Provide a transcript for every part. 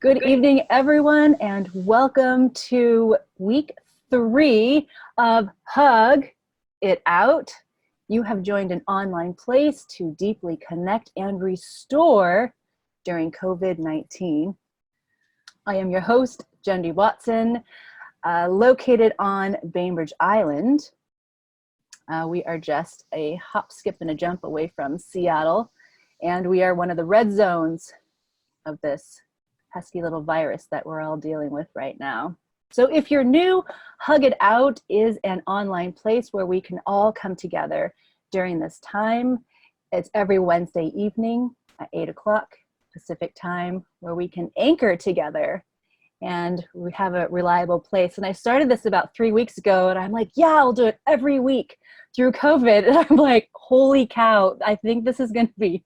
Good evening, everyone, and welcome to week 3 of Hug It Out. You have joined an online place to deeply connect and restore during COVID-19. I am your host, Jendi Watson, located on Bainbridge Island. We are just a hop, skip, and a jump away from Seattle, and we are one of the red zones of this pesky little virus that we're all dealing with right now. So if you're new, Hug It Out is an online place where we can all come together during this time. It's every Wednesday evening at 8 o'clock Pacific time, where we can anchor together and we have a reliable place. And I started this about 3 weeks ago, and I'm like, yeah, I'll do it every week through COVID. And I'm like, holy cow, I think this is going to be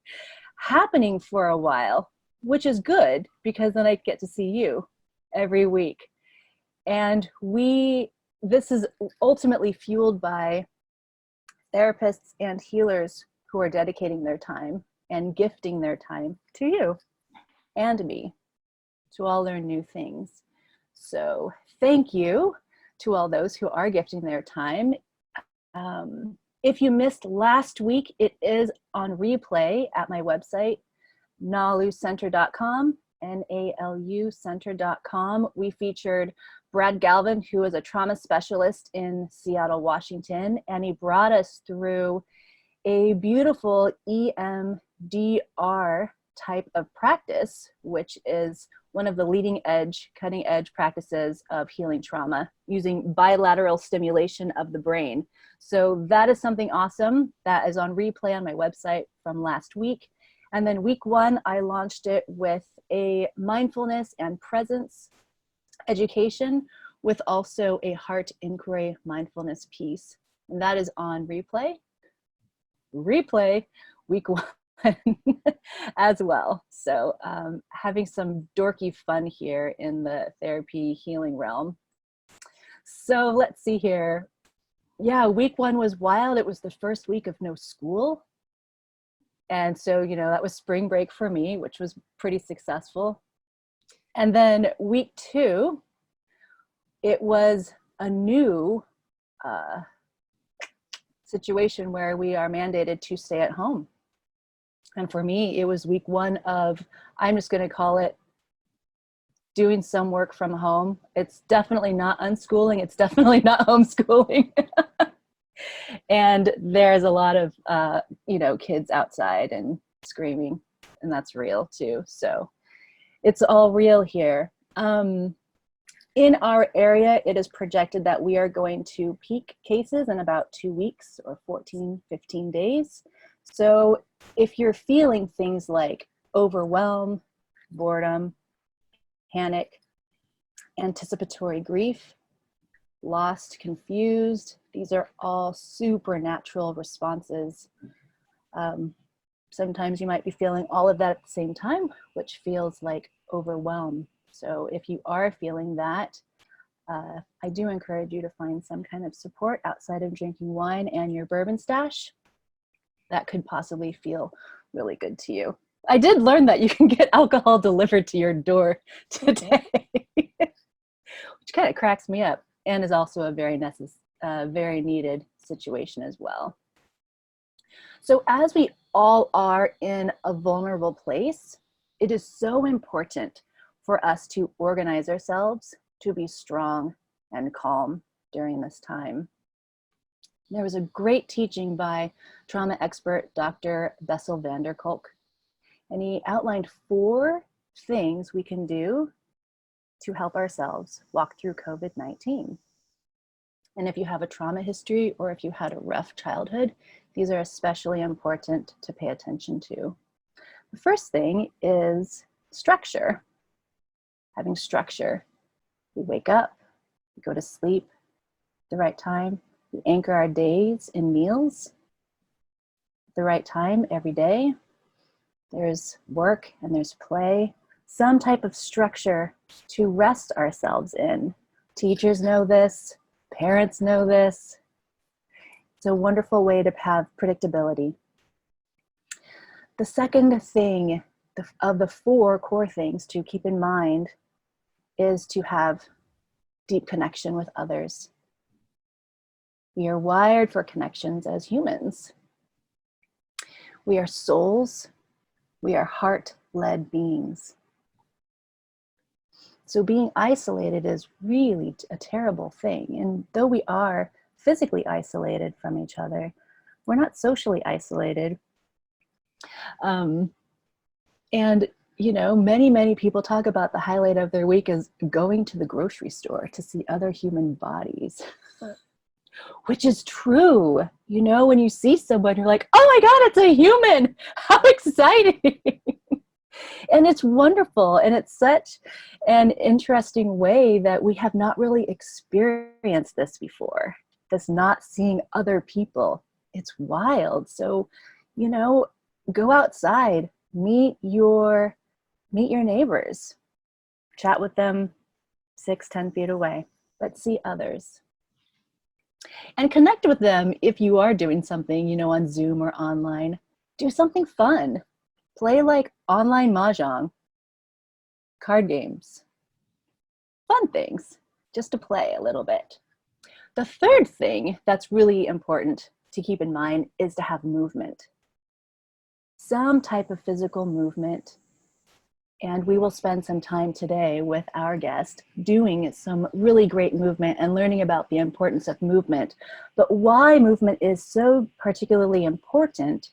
happening for a while, which is good because then I get to see you every week. And this is ultimately fueled by therapists and healers who are dedicating their time and gifting their time to you and me to all learn new things. So thank you to all those who are gifting their time. If you missed last week, it is on replay at my website, nalucenter.com, NALU center.com. We featured Brad Galvin, who is a trauma specialist in Seattle, Washington, and he brought us through a beautiful EMDR type of practice, which is one of the leading edge, cutting edge practices of healing trauma using bilateral stimulation of the brain. So that is something awesome that is on replay on my website from last week. And then week 1, I launched it with a mindfulness and presence education with also a heart inquiry mindfulness piece. And that is on replay week 1 as well. So having some dorky fun here in the therapy healing realm. So let's see here. Yeah, week 1 was wild. It was the first week of no school. And so, that was spring break for me, which was pretty successful. And then week 2, it was a new situation where we are mandated to stay at home. And for me, it was week 1 of, I'm just going to call it doing some work from home. It's definitely not unschooling. It's definitely not homeschooling. And there's a lot of, kids outside and screaming, and that's real too. So it's all real here. In our area, it is projected that we are going to peak cases in about 2 weeks or 14, 15 days. So if you're feeling things like overwhelm, boredom, panic, anticipatory grief, lost, confused, these are all supernatural responses. Sometimes you might be feeling all of that at the same time, which feels like overwhelm. So if you are feeling that, I do encourage you to find some kind of support outside of drinking wine and your bourbon stash. That could possibly feel really good to you. I did learn that you can get alcohol delivered to your door today, which kind of cracks me up and is also a very very needed situation as well. So as we all are in a vulnerable place, it is so important for us to organize ourselves to be strong and calm during this time. There was a great teaching by trauma expert Dr. Bessel van der Kolk, and he outlined 4 things we can do to help ourselves walk through COVID-19. And if you have a trauma history or if you had a rough childhood, these are especially important to pay attention to. The first thing is structure. Having structure. We wake up, we go to sleep at the right time, we anchor our days in meals at the right time every day. There's work and there's play, some type of structure to rest ourselves in. Teachers know this, parents know this. It's a wonderful way to have predictability. The second thing of the 4 core things to keep in mind is to have deep connection with others. We are wired for connections as humans. We are souls. We are heart-led beings. So being isolated is really a terrible thing. And though we are physically isolated from each other, we're not socially isolated. And you know, many people talk about the highlight of their week is going to the grocery store to see other human bodies, which is true. You know, when you see someone, you're like, oh my God, it's a human. How exciting. And it's wonderful. And it's such an interesting way that we have not really experienced this before, this not seeing other people. It's wild. So, you know, go outside, meet your neighbors, chat with them 6-10 feet away, but see others. And connect with them if you are doing something, you know, on Zoom or online. Do something fun. Play like online mahjong, card games, fun things, just to play a little bit. The third thing that's really important to keep in mind is to have movement. Some type of physical movement. And we will spend some time today with our guest doing some really great movement and learning about the importance of movement. But why movement is so particularly important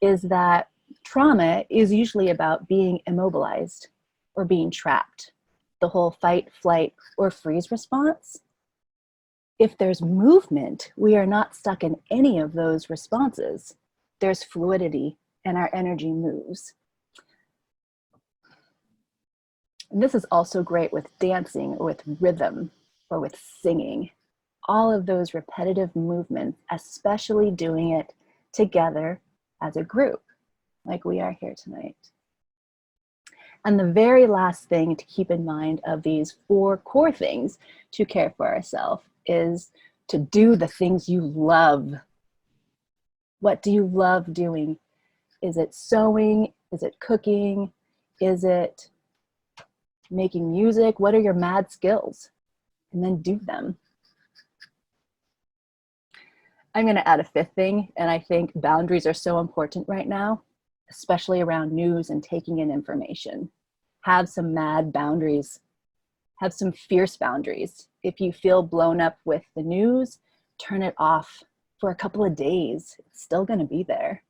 is that trauma is usually about being immobilized or being trapped, the whole fight, flight, or freeze response. If there's movement, we are not stuck in any of those responses. There's fluidity and our energy moves. And this is also great with dancing or with rhythm or with singing. All of those repetitive movements, especially doing it together as a group, like we are here tonight. And the very last thing to keep in mind of these 4 core things to care for ourselves is to do the things you love. What do you love doing? Is it sewing? Is it cooking? Is it making music? What are your mad skills? And then do them. I'm going to add a 5th thing, and I think boundaries are so important right now, especially around news and taking in information. Have some mad boundaries. Have some fierce boundaries. If you feel blown up with the news, turn it off for a couple of days. It's still going to be there.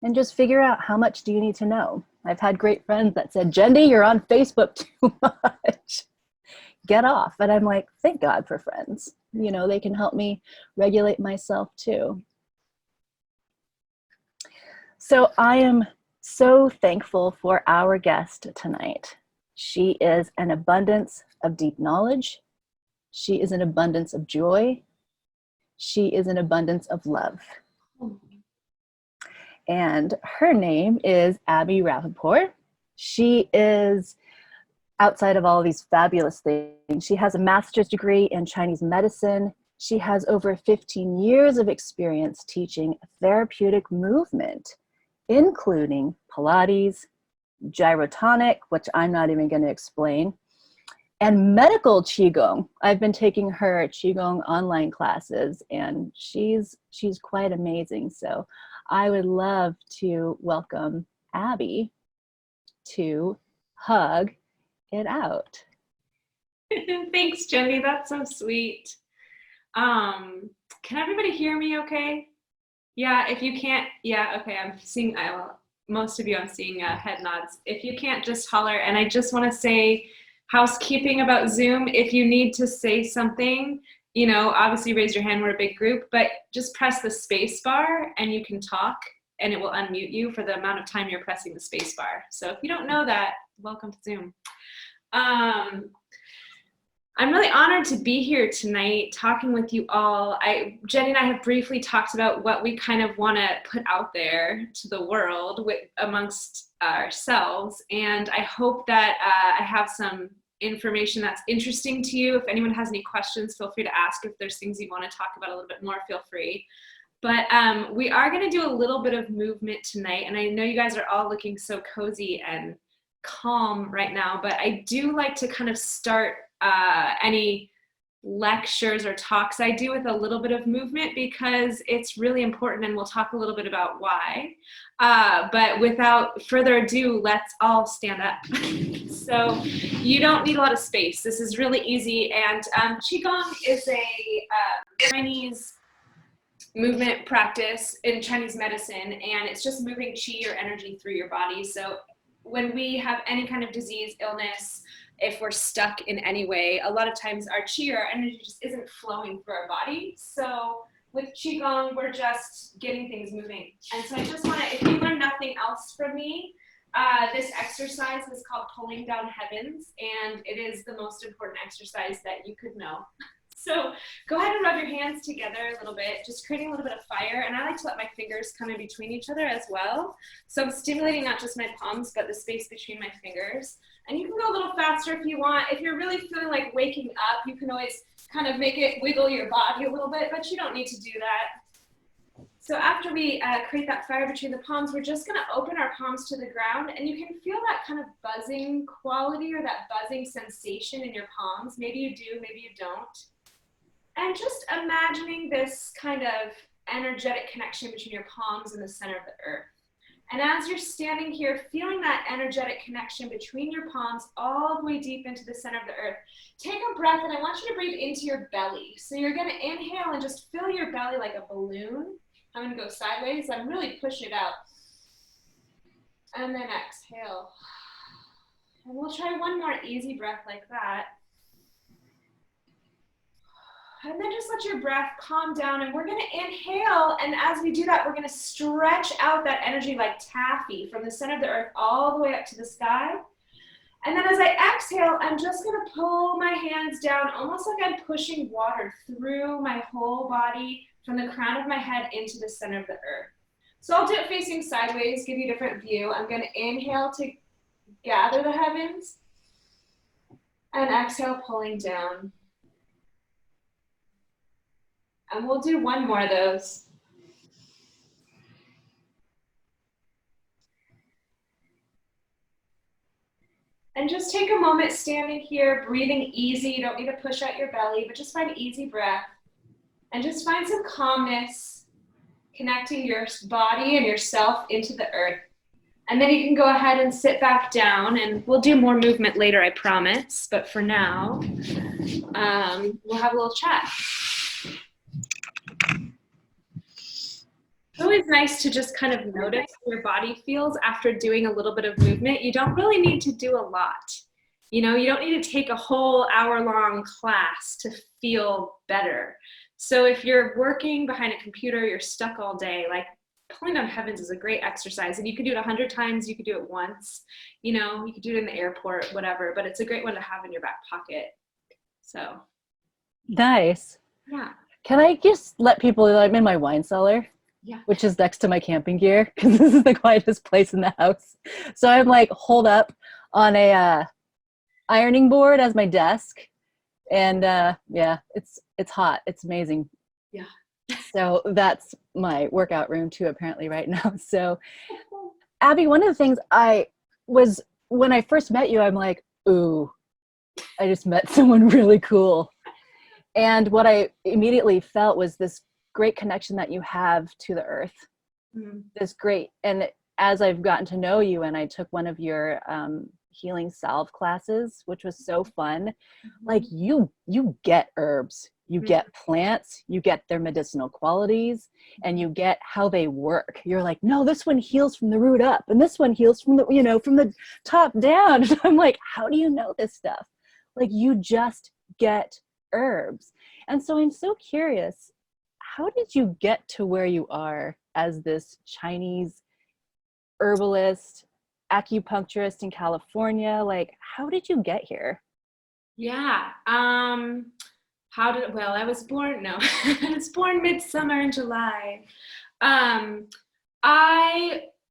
And just figure out how much do you need to know. I've had great friends that said, Jendi, you're on Facebook too much. Get off. And I'm like, thank God for friends. You know, they can help me regulate myself too. So I am so thankful for our guest tonight. She is an abundance of deep knowledge. She is an abundance of joy. She is an abundance of love. And her name is Abby Rappoport. She is, outside of all of these fabulous things, she has a master's degree in Chinese medicine. She has over 15 years of experience teaching therapeutic movement, including Pilates, GYROTONIC, which I'm not even going to explain, and medical qigong. I've been taking her qigong online classes, and she's quite amazing. So I would love to welcome Abby to Hug It Out. Thanks, Jenny. That's so sweet. Can everybody hear me okay? Yeah, if you can't, yeah, okay, I'm seeing, most of you I'm seeing head nods. If you can't, just holler. And I just want to say housekeeping about Zoom. If you need to say something, you know, obviously raise your hand, we're a big group, but just press the space bar and you can talk and it will unmute you for the amount of time you're pressing the space bar. So if you don't know that, welcome to Zoom. I'm really honored to be here tonight talking with you all. Jenny and I have briefly talked about what we kind of want to put out there to the world amongst ourselves, and I hope that I have some information that's interesting to you. If anyone has any questions, feel free to ask. If there's things you want to talk about a little bit more, feel free. But we are going to do a little bit of movement tonight. And I know you guys are all looking so cozy and calm right now, but I do like to kind of start any lectures or talks I do with a little bit of movement because it's really important, and we'll talk a little bit about why. But without further ado, let's all stand up. So you don't need a lot of space. This is really easy. And qigong is a Chinese movement practice in Chinese medicine, and it's just moving qi or energy through your body. So when we have any kind of disease, illness, if we're stuck in any way, a lot of times our qi or our energy just isn't flowing through our body. So with qigong, we're just getting things moving. And so I just want to, if you learn nothing else from me, this exercise is called pulling down heavens, and it is the most important exercise that you could know. So go ahead and rub your hands together a little bit, just creating a little bit of fire. And I like to let my fingers come in between each other as well. So I'm stimulating not just my palms, but the space between my fingers. And you can go a little faster if you want. If you're really feeling like waking up, you can always kind of make it wiggle your body a little bit, but you don't need to do that. So after we create that fire between the palms, we're just going to open our palms to the ground, and you can feel that kind of buzzing quality or that buzzing sensation in your palms. Maybe you do, maybe you don't. And just imagining this kind of energetic connection between your palms and the center of the earth. And as you're standing here, feeling that energetic connection between your palms all the way deep into the center of the earth, take a breath, and I want you to breathe into your belly. So you're going to inhale and just fill your belly like a balloon. I'm going to go sideways. I'm really pushing it out. And then exhale. And we'll try one more easy breath like that. And then just let your breath calm down, and we're going to inhale, and as we do that, we're going to stretch out that energy like taffy from the center of the earth all the way up to the sky. And then as I exhale, I'm just going to pull my hands down, almost like I'm pushing water through my whole body from the crown of my head into the center of the earth. So I'll do it facing sideways, give you a different view. I'm going to inhale to gather the heavens, and exhale, pulling down. And we'll do one more of those. And just take a moment standing here, breathing easy. You don't need to push out your belly, but just find easy breath. And just find some calmness, connecting your body and yourself into the earth. And then you can go ahead and sit back down, and we'll do more movement later, I promise. But for now, we'll have a little chat. It's always nice to just kind of notice how your body feels after doing a little bit of movement. You don't really need to do a lot. You know, you don't need to take a whole hour-long class to feel better. So if you're working behind a computer, you're stuck all day, like pulling down heavens is a great exercise. And you could do it 100 times, you could do it once, you know, you could do it in the airport, whatever, but it's a great one to have in your back pocket. So. Nice. Yeah. Can I just let people know I'm in my wine cellar? Yeah. Which is next to my camping gear, because this is the quietest place in the house. So I'm like holed up on a ironing board as my desk, and yeah, it's hot. It's amazing. Yeah. So that's my workout room too, apparently right now. So Abby, one of the things when I first met you, I'm like, ooh, I just met someone really cool. And what I immediately felt was this great connection that you have to the earth. This great, and as I've gotten to know you, and I took one of your healing salve classes, which was so fun. Like you get herbs, you get plants, you get their medicinal qualities, and you get how they work. You're like, no, this one heals from the root up, and this one heals from the, from the top down. And I'm like, how do you know this stuff? Like, you just get herbs. And so I'm so curious, how did you get to where you are as this Chinese herbalist, acupuncturist in California? Like, how did you get here? Yeah. I was born midsummer in July.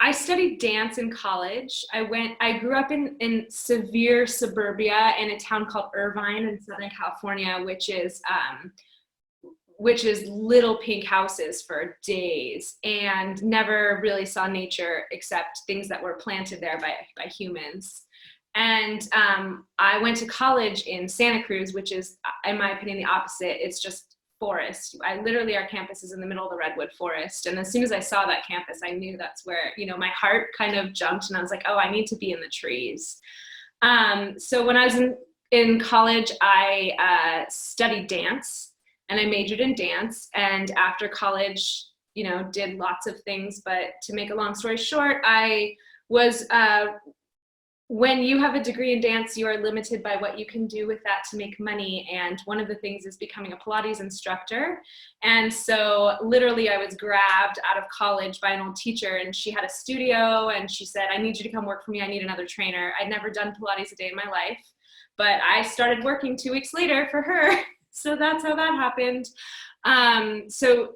I studied dance in college. I grew up in severe suburbia in a town called Irvine in Southern California, which is which is little pink houses for days, and never really saw nature except things that were planted there by humans. And I went to college in Santa Cruz, which is, in my opinion, the opposite. It's just forest. Our campus is in the middle of the redwood forest. And as soon as I saw that campus, I knew that's where, my heart kind of jumped, and I was like, oh, I need to be in the trees. So when I was in college, I studied dance, and I majored in dance. And after college, did lots of things. But to make a long story short, I was, when you have a degree in dance, you are limited by what you can do with that to make money. And one of the things is becoming a Pilates instructor. And so literally I was grabbed out of college by an old teacher, and she had a studio, and she said, I need you to come work for me. I need another trainer. I'd never done Pilates a day in my life, but I started working 2 weeks later for her. So that's how that happened. So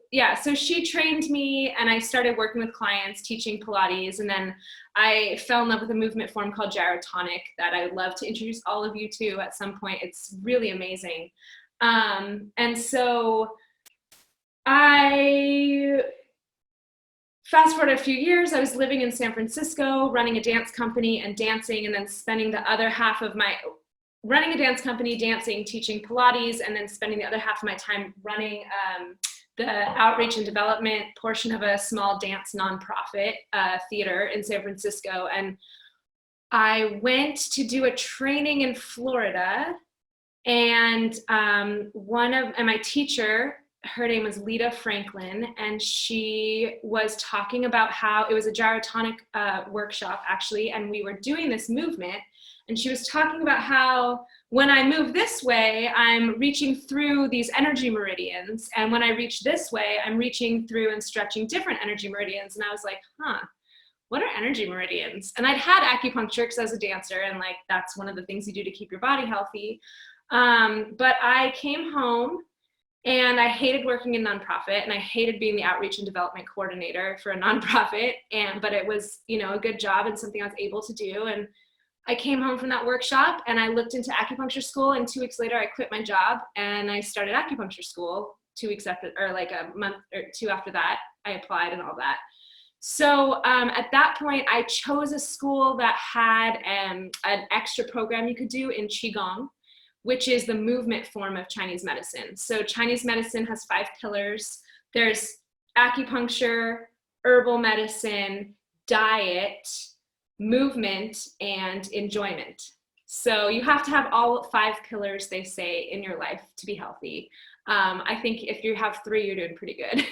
she trained me, and I started working with clients teaching Pilates. And then I fell in love with a movement form called GYROTONIC that I would love to introduce all of you to at some point. It's really amazing. And so I fast forward a few years, I was living in San Francisco, running a dance company and dancing, and then spending the other half of my running a dance company, dancing, teaching Pilates, and then spending the other half of my time running the outreach and development portion of a small dance nonprofit theater in San Francisco. And I went to do a training in Florida, and my teacher, her name was Lita Franklin, and she was talking about how it was a gyrotonic workshop actually, and we were doing this movement. And she was talking about how when I move this way, I'm reaching through these energy meridians. And when I reach this way, I'm reaching through and stretching different energy meridians. And I was like, what are energy meridians? And I'd had acupuncture because I was a dancer, and like that's one of the things you do to keep your body healthy. But I came home, and I hated working in nonprofit, and I hated being the outreach and development coordinator for a nonprofit. But it was, a good job and something I was able to do. And I came home from that workshop, and I looked into acupuncture school, and 2 weeks later I quit my job and I started acupuncture school 2 weeks after, or like a month or two after that, I applied and all that. So at that point I chose a school that had an extra program you could do in qigong, which is the movement form of Chinese medicine. So Chinese medicine has 5 pillars. There's acupuncture, herbal medicine, diet, movement, and enjoyment. So you have to have all 5 pillars, they say, in your life to be healthy. I think if you have 3, you're doing pretty good.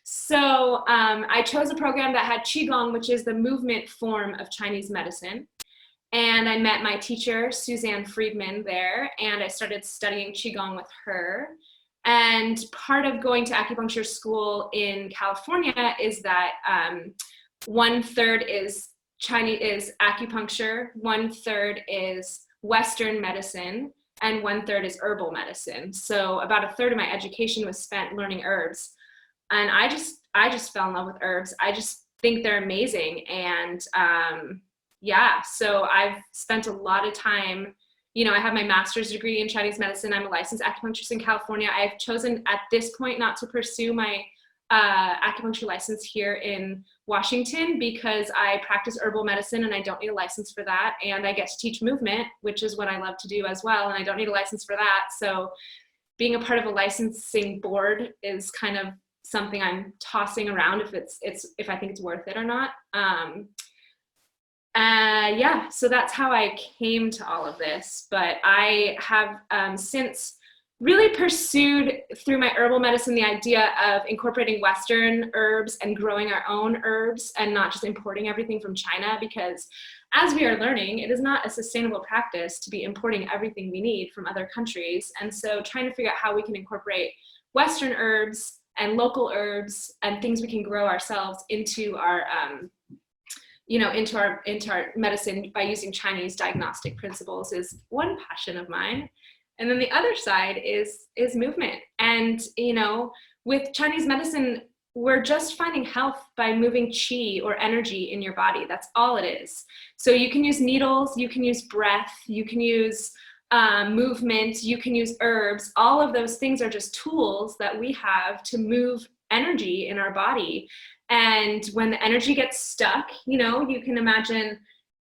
So I chose a program that had qigong, which is the movement form of Chinese medicine. And I met my teacher, Suzanne Friedman, there, and I started studying qigong with her. And part of going to acupuncture school in California is that 1/3 is acupuncture, 1/3 is Western medicine, and 1/3 is herbal medicine. So about 1/3 of my education was spent learning herbs. And I just fell in love with herbs. I just think they're amazing. And so I've spent a lot of time, I have my master's degree in Chinese medicine. I'm a licensed acupuncturist in California. I've chosen at this point not to pursue my acupuncture license here in Washington because I practice herbal medicine and I don't need a license for that. And I get to teach movement, which is what I love to do as well. And I don't need a license for that. So being a part of a licensing board is kind of something I'm tossing around if I think it's worth it or not. So that's how I came to all of this. But I have since really pursued through my herbal medicine the idea of incorporating Western herbs and growing our own herbs and not just importing everything from China, because as we are learning, it is not a sustainable practice to be importing everything we need from other countries. And so trying to figure out how we can incorporate Western herbs and local herbs and things we can grow ourselves into our into our medicine by using Chinese diagnostic principles is one passion of mine. And then the other side is movement. And, with Chinese medicine, we're just finding health by moving qi or energy in your body. That's all it is. So you can use needles, you can use breath, you can use movement, you can use herbs. All of those things are just tools that we have to move energy in our body. And when the energy gets stuck, you know, you can imagine,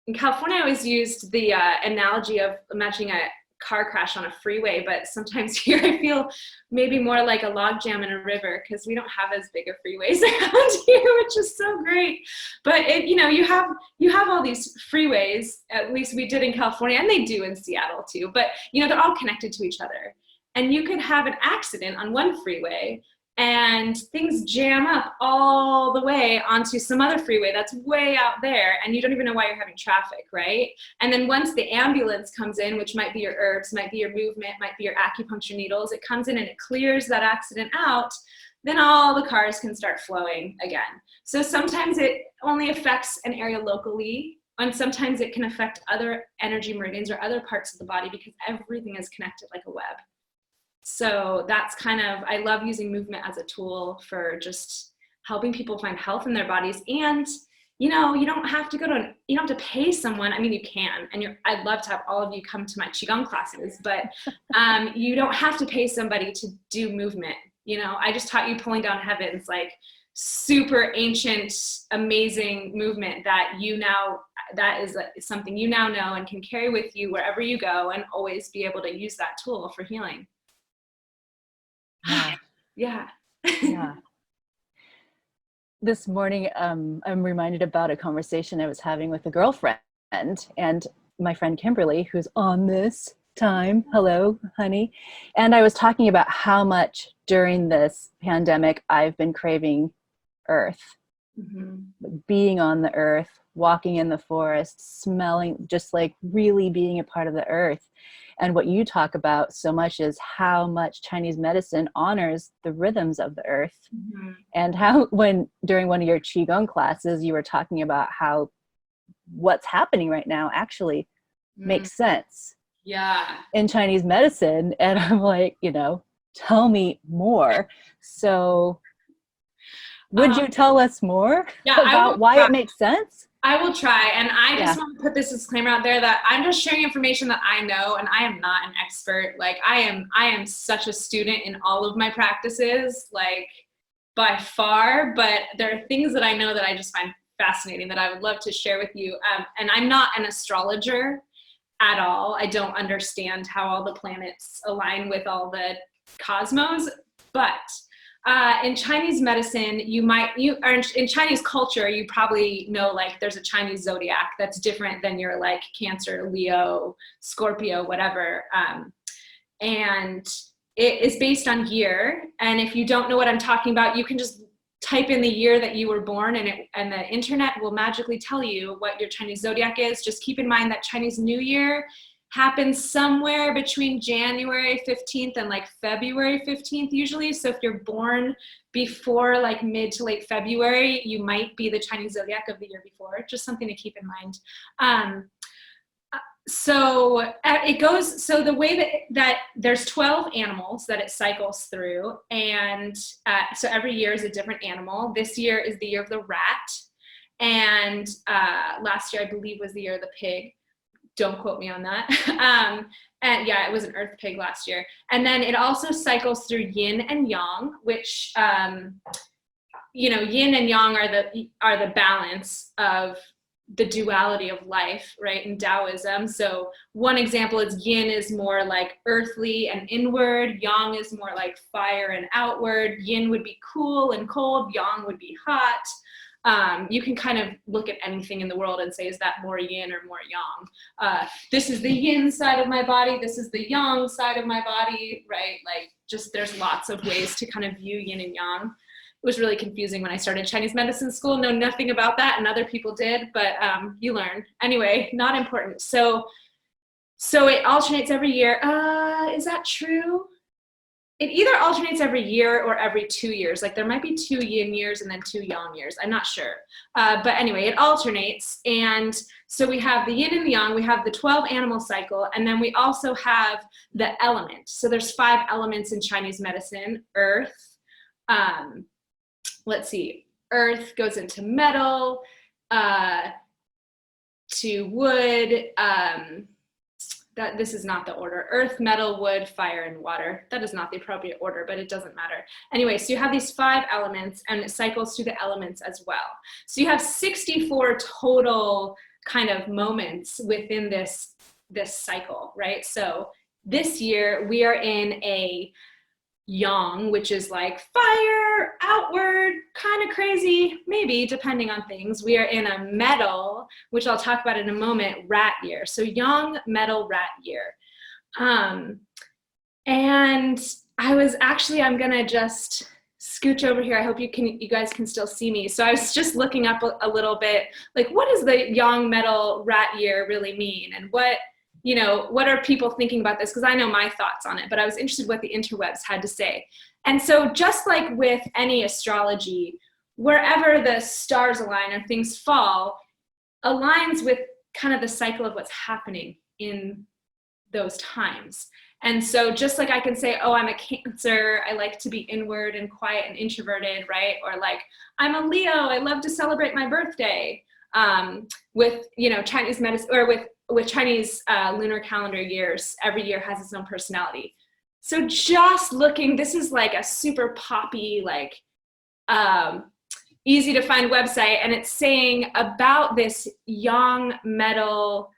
in California, I always used the analogy of imagining a car crash on a freeway, but sometimes here I feel maybe more like a log jam in a river, because we don't have as big of freeways around here, which is so great. But it, you know, you have all these freeways, at least we did in California, and they do in Seattle too, but you know, they're all connected to each other. And you could have an accident on one freeway and things jam up all the way onto some other freeway that's way out there, and you don't even know why you're having traffic, right? And then once the ambulance comes in, which might be your herbs, might be your movement, might be your acupuncture needles, it comes in and it clears that accident out, then all the cars can start flowing again. So sometimes it only affects an area locally, and sometimes it can affect other energy meridians or other parts of the body, because everything is connected like a web. So that's kind of, I love using movement as a tool for just helping people find health in their bodies. And, you know, you don't have to you don't have to pay someone. I mean, you can, and I'd love to have all of you come to my qigong classes, but you don't have to pay somebody to do movement. You know, I just taught you pulling down heavens, like super ancient, amazing movement that that is something you now know and can carry with you wherever you go, and always be able to use that tool for healing. Yeah. Yeah. Yeah. This morning, I'm reminded about a conversation I was having with a girlfriend, and my friend Kimberly, who's on this time. Hello, honey. And I was talking about how much during this pandemic I've been craving earth, being on the earth, walking in the forest, smelling, just like really being a part of the earth. And what you talk about so much is how much Chinese medicine honors the rhythms of the earth. And how, when during one of your qigong classes, you were talking about how what's happening right now actually makes sense in Chinese medicine. And I'm like, you know, tell me more. So would you tell us more about why it makes sense? I will try. And I just want to put this disclaimer out there that I'm just sharing information that I know, and I am not an expert. Like I am such a student in all of my practices, like by far, but there are things that I know that I just find fascinating that I would love to share with you. And I'm not an astrologer at all. I don't understand how all the planets align with all the cosmos, but in Chinese medicine, or in Chinese culture, you probably know, like, there's a Chinese zodiac that's different than your like Cancer, Leo, Scorpio, whatever. And it is based on year. And if you don't know what I'm talking about, you can just type in the year that you were born, and the internet will magically tell you what your Chinese zodiac is. Just keep in mind that Chinese New Year happens somewhere between January 15th and like February 15th usually. So if you're born before like mid to late February, you might be the Chinese zodiac of the year before. Just something to keep in mind. So it goes, so the way that there's 12 animals that it cycles through, and so every year is a different animal. This year is the year of the rat, and last year I believe was the year of the pig. Don't quote me on that. And yeah, it was an earth pig last year. And then it also cycles through yin and yang, which, you know, yin and yang are the balance of the duality of life, right, in Taoism. So one example is yin is more like earthly and inward. Yang is more like fire and outward. Yin would be cool and cold. Yang would be hot. You can kind of look at anything in the world and say, is that more yin or more yang? This is the yin side of my body. This is the yang side of my body, right? Like, just there's lots of ways to kind of view yin and yang. It was really confusing when I started Chinese medicine school. Know nothing about that, and other people did, but you learn. Anyway, not important. So it alternates every year. Is that true? It either alternates every year or every 2 years. Like, there might be 2 yin years and then 2 yang years. I'm not sure. But anyway, it alternates. And so we have the yin and the yang. We have the 12 animal cycle. And then we also have the element. So there's 5 elements in Chinese medicine. Earth. Let's see. Earth goes into metal, to wood, that this is not the order. Earth, metal, wood, fire, and water. That is not the appropriate order, but it doesn't matter. Anyway, so you have these 5 elements, and it cycles through the elements as well. So you have 64 total kind of moments within this cycle, right? So this year we are in a yang, which is like fire, outward, kind of crazy, maybe depending on things. We are in a metal, which I'll talk about in a moment, rat year. So yang, metal, rat year. And I'm gonna just scooch over here. I hope you guys can still see me. So I was just looking up a little bit, like, what does the yang, metal, rat year really mean? And what are people thinking about this? Because I know my thoughts on it, but I was interested what the interwebs had to say. And so just like with any astrology, wherever the stars align or things fall, aligns with kind of the cycle of what's happening in those times. And so just like I can say, oh, I'm a Cancer, I like to be inward and quiet and introverted, right? Or like, I'm a Leo, I love to celebrate my birthday. With, Chinese medicine, or with Chinese lunar calendar years, every year has its own personality. So just looking, this is like a super poppy, like easy to find website, and it's saying about this yang metal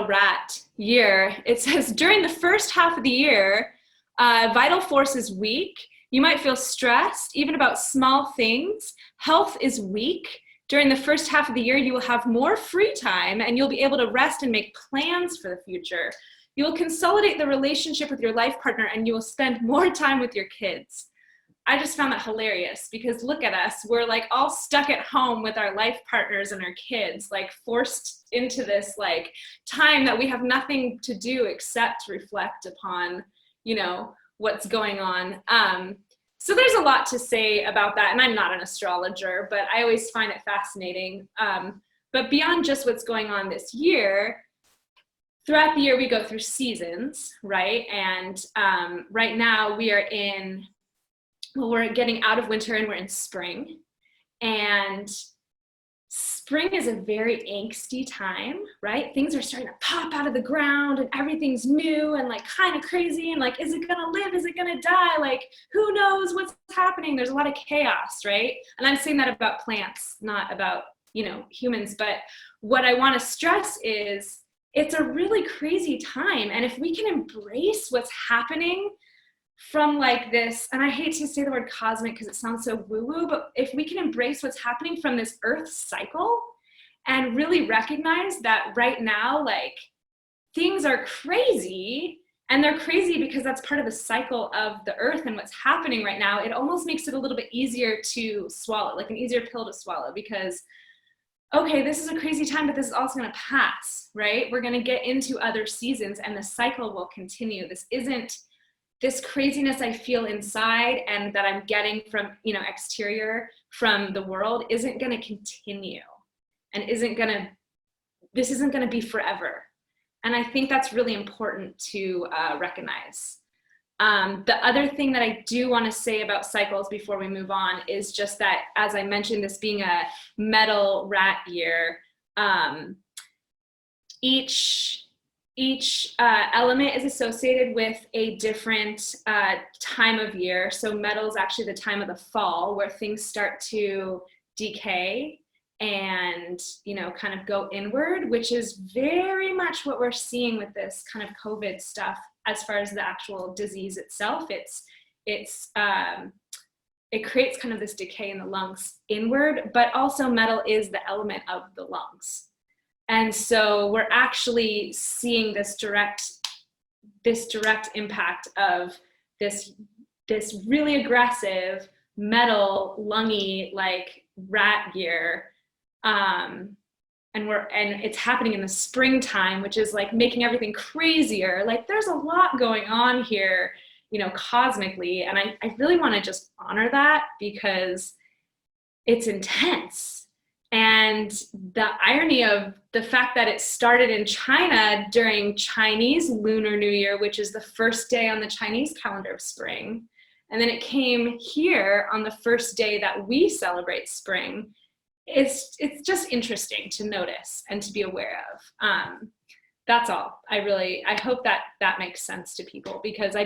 rat year. It says during the first half of the year, vital force is weak. You might feel stressed, even about small things. Health is weak. During the first half of the year, you will have more free time and you'll be able to rest and make plans for the future. You will consolidate the relationship with your life partner and you will spend more time with your kids. I just found that hilarious because look at us. We're like all stuck at home with our life partners and our kids, like forced into this like time that we have nothing to do except reflect upon, what's going on. So there's a lot to say about that. And I'm not an astrologer, but I always find it fascinating. But beyond just what's going on this year, throughout the year, we go through seasons, right? And right now we're getting out of winter and we're in spring. And spring is a very angsty time, right? Things are starting to pop out of the ground and everything's new and like kind of crazy and like, is it gonna live? Is it gonna die? Like, who knows what's happening? There's a lot of chaos, right? And I'm saying that about plants, not about, humans. But what I wanna stress is it's a really crazy time. And if we can embrace what's happening from like this, and I hate to say the word cosmic because it sounds so woo-woo, but if we can embrace what's happening from this earth cycle and really recognize that right now, like things are crazy, and they're crazy because that's part of the cycle of the earth and what's happening right now, it almost makes it a little bit easier to swallow, like an easier pill to swallow, because okay, this is a crazy time, but this is also going to pass, right? We're going to get into other seasons and the cycle will continue. This craziness I feel inside and that I'm getting from, exterior from the world isn't going to continue and this isn't going to be forever. And I think that's really important to recognize. The other thing that I do want to say about cycles before we move on is just that, as I mentioned, this being a metal rat year, each element is associated with a different time of year. So metal is actually the time of the fall where things start to decay and, kind of go inward, which is very much what we're seeing with this kind of COVID stuff. As far as the actual disease itself, it creates kind of this decay in the lungs inward, but also metal is the element of the lungs. And so we're actually seeing this direct impact of this really aggressive metal lungy like rat year. And it's happening in the springtime, which is like making everything crazier. Like there's a lot going on here, cosmically. And I really want to just honor that because it's intense. And the irony of the fact that it started in China during Chinese Lunar New Year, which is the first day on the Chinese calendar of spring. And then it came here on the first day that we celebrate spring. it's just interesting to notice and to be aware of. That's all. I hope that makes sense to people, because I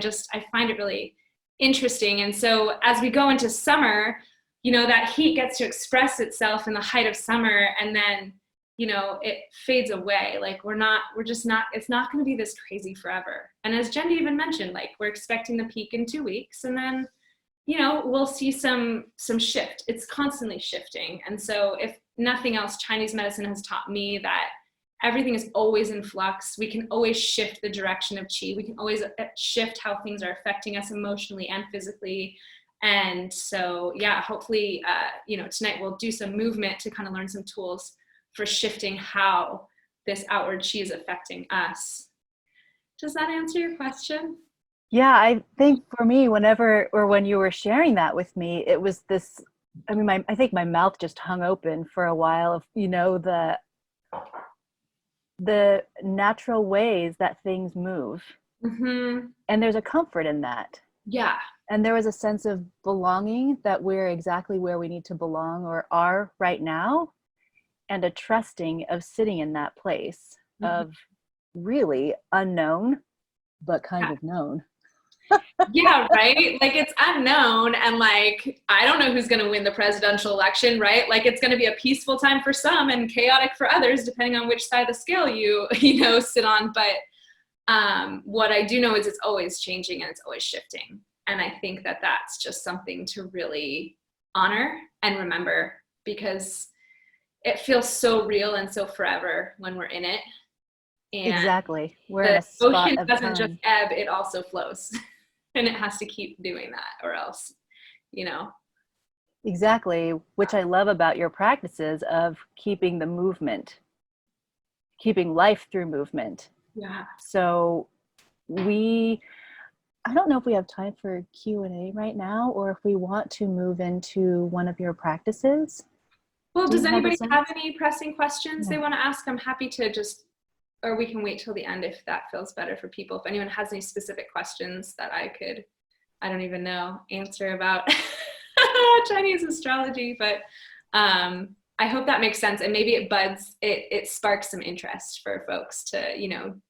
find it really interesting. And so as we go into summer, that heat gets to express itself in the height of summer, and then, it fades away. Like it's not going to be this crazy forever. And as Jen even mentioned, like, we're expecting the peak in 2 weeks, and then, we'll see some shift. It's constantly shifting. And so if nothing else, Chinese medicine has taught me that everything is always in flux. We can always shift the direction of qi. We can always shift how things are affecting us emotionally and physically. And so, yeah, hopefully, tonight we'll do some movement to kind of learn some tools for shifting how this outward qi is affecting us. Does that answer your question? Yeah, I think for me, when you were sharing that with me, it was this, I mean, I think my mouth just hung open for a while of, the natural ways that things move. Mm-hmm. And there's a comfort in that. Yeah. And there was a sense of belonging, that we're exactly where we need to belong or are right now. And a trusting of sitting in that place of really unknown, but kind of known. Yeah, right? Like, it's unknown, and like, I don't know who's going to win the presidential election, right? Like, it's going to be a peaceful time for some and chaotic for others, depending on which side of the scale you sit on. But what I do know is it's always changing and it's always shifting. And I think that that's just something to really honor and remember, because it feels so real and so forever when we're in it. And exactly. We're in a the spot ocean of doesn't time. just ebb, it also flows. And it has to keep doing that, or else, Exactly, which I love about your practices of keeping the movement, keeping life through movement. Yeah. So I don't know if we have time for Q&A right now, or if we want to move into one of your practices. Well, does anybody have sense? any pressing questions Yeah. they want to ask? I'm happy to or we can wait till the end if that feels better for people. If anyone has any specific questions that I don't even know, answer about Chinese astrology, but I hope that makes sense. And maybe it sparks some interest for folks to,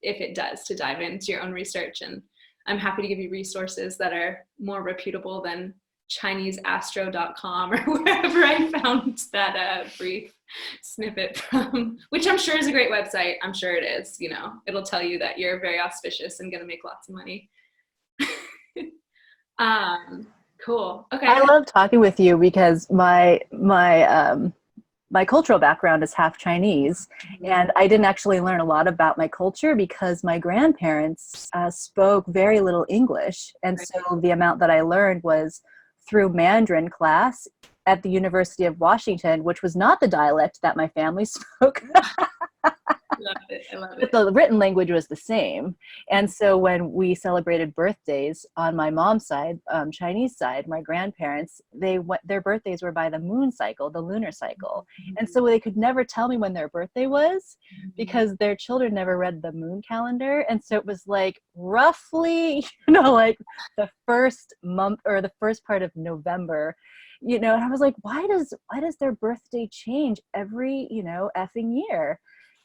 if it does, to dive into your own research. And I'm happy to give you resources that are more reputable than ChineseAstro.com or wherever I found that brief snippet from, which I'm sure is a great website. I'm sure it is. It'll tell you that you're very auspicious and going to make lots of money. Cool. Okay. I love talking with you because my cultural background is half Chinese, and I didn't actually learn a lot about my culture because my grandparents spoke very little English. And so the amount that I learned was through Mandarin class at the University of Washington, which was not the dialect that my family spoke. I love it. But the written language was the same. And so when we celebrated birthdays on my mom's side, Chinese side, my grandparents, their birthdays were by the moon cycle, the lunar cycle. And so they could never tell me when their birthday was because their children never read the moon calendar. And so it was like roughly, like the first month or the first part of November, and I was like, why does their birthday change every, effing year?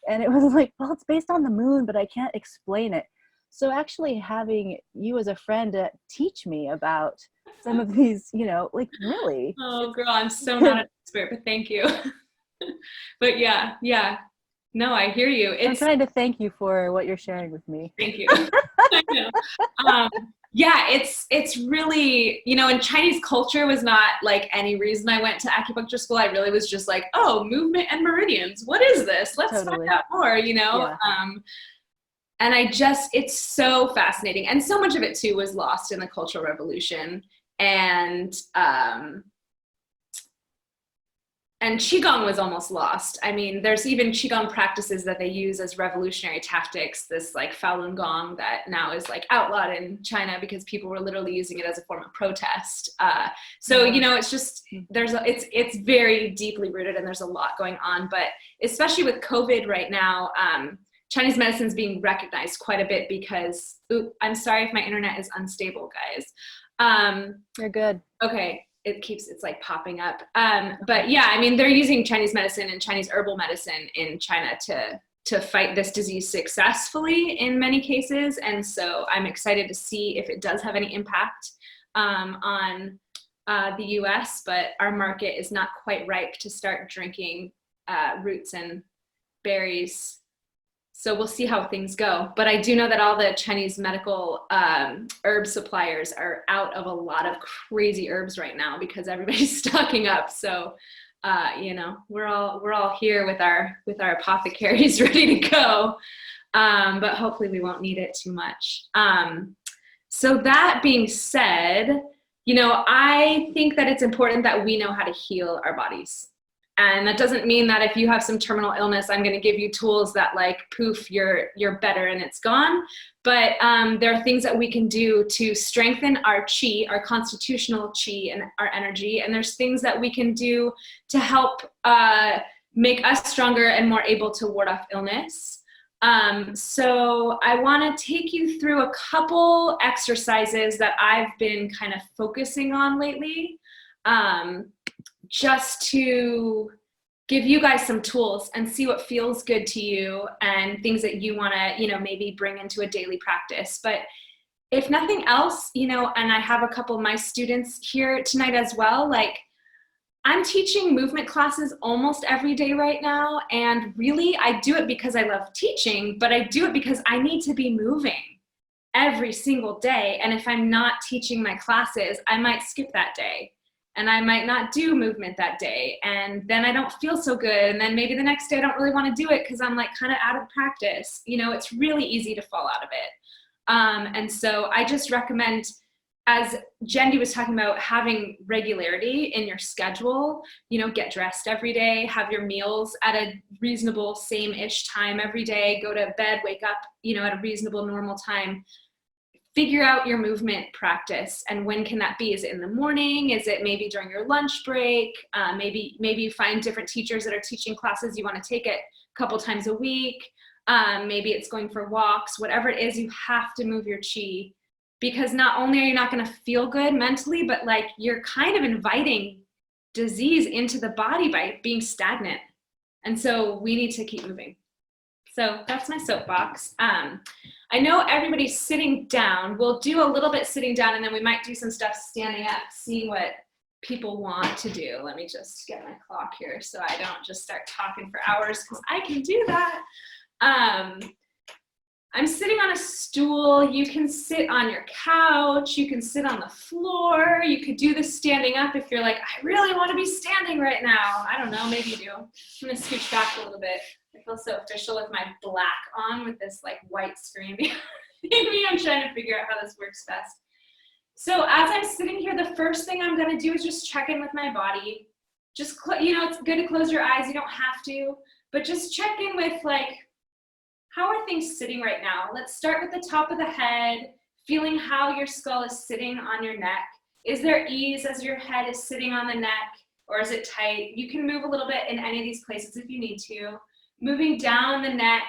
And it was like, well, it's based on the moon, but I can't explain it. So actually having you as a friend to teach me about some of these, like really. Oh, girl, I'm so not an expert, but thank you. But yeah. No, I hear you. I'm trying to thank you for what you're sharing with me. Thank you. I know. Yeah, it's really, and Chinese culture was not like any reason I went to acupuncture school. I really was just like, oh, movement and meridians. What is this? Let's find out more, Yeah. And it's so fascinating. And so much of it too was lost in the Cultural Revolution. And qigong was almost lost. I mean, there's even qigong practices that they use as revolutionary tactics, this like Falun Gong that now is like outlawed in China because people were literally using it as a form of protest. So, it's just, it's very deeply rooted and there's a lot going on, but especially with COVID right now, Chinese medicine is being recognized quite a bit because, I'm sorry if my internet is unstable, guys. You're good. Okay. it's like popping up. But yeah, I mean, they're using Chinese medicine and Chinese herbal medicine in China to fight this disease successfully in many cases. And so I'm excited to see if it does have any impact on the US, but our market is not quite ripe to start drinking roots and berries. So we'll see how things go. But I do know that all the Chinese medical herb suppliers are out of a lot of crazy herbs right now because everybody's stocking up. So, you know, we're all here with our apothecaries ready to go. But hopefully we won't need it too much. So that being said, you know, I think that it's important that we know how to heal our bodies. And that doesn't mean that if you have some terminal illness, I'm going to give you tools that like, poof, you're better and it's gone. But there are things that we can do to strengthen our qi, our constitutional qi and our energy. And there's things that we can do to help make us stronger and more able to ward off illness. So I want to take you through a couple exercises that I've been kind of focusing on lately. Just to give you guys some tools and see what feels good to you and things that you want to, you know, maybe bring into a daily practice. But if nothing else, you know, and I have a couple of my students here tonight as well, like I'm teaching movement classes almost every day right now. And really, I do it because I love teaching, but I do it because I need to be moving every single day. And if I'm not teaching my classes, I might skip that day. And I might not do movement that day. And then I don't feel so good. And then maybe the next day I don't really want to do it because I'm like kind of out of practice. You know, it's really easy to fall out of it. And so I just recommend, as Jendi was talking about, having regularity in your schedule. You know, get dressed every day, have your meals at a reasonable same-ish time every day, go to bed, wake up, you know, at a reasonable normal time. Figure out your movement practice and when can that be? Is it in the morning? Is it maybe during your lunch break? Maybe you find different teachers that are teaching classes. You want to take it a couple times a week. Maybe it's going for walks. Whatever it is, you have to move your chi because not only are you not going to feel good mentally, but like you're kind of inviting disease into the body by being stagnant. And so we need to keep moving. So that's my soapbox. I know everybody's sitting down. We'll do a little bit sitting down and then we might do some stuff standing up, see what people want to do. Let me just get my clock here so I don't just start talking for hours because I can do that. I'm sitting on a stool. You can sit on your couch. You can sit on the floor. You could do this standing up if you're like, I really want to be standing right now. I don't know, maybe you do. I'm going to scooch back a little bit. I feel so official with my black on with this like white screen behind me. I'm trying to figure out how this works best. So as I'm sitting here, the first thing I'm going to do is just check in with my body. Just, you know, it's good to close your eyes. You don't have to, but just check in with like, how are things sitting right now? Let's start with the top of the head, feeling how your skull is sitting on your neck. Is there ease as your head is sitting on the neck, or is it tight? You can move a little bit in any of these places if you need to. Moving down the neck,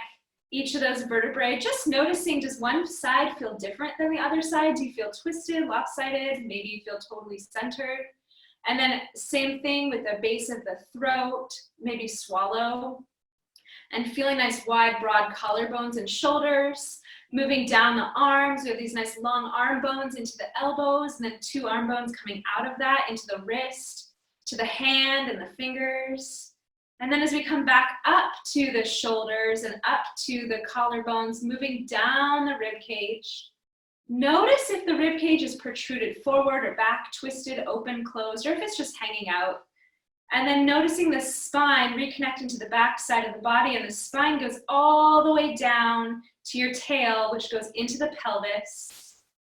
each of those vertebrae, just noticing, does one side feel different than the other side? Do you feel twisted, lopsided? Maybe you feel totally centered. And then same thing with the base of the throat, maybe swallow. And feeling nice wide, broad collarbones and shoulders. Moving down the arms, we have these nice long arm bones into the elbows, and then two arm bones coming out of that into the wrist, to the hand and the fingers. And then as we come back up to the shoulders and up to the collarbones, moving down the rib cage. Notice if the rib cage is protruded forward or back, twisted, open, closed, or if it's just hanging out. And then noticing the spine reconnecting to the back side of the body, and the spine goes all the way down to your tail, which goes into the pelvis.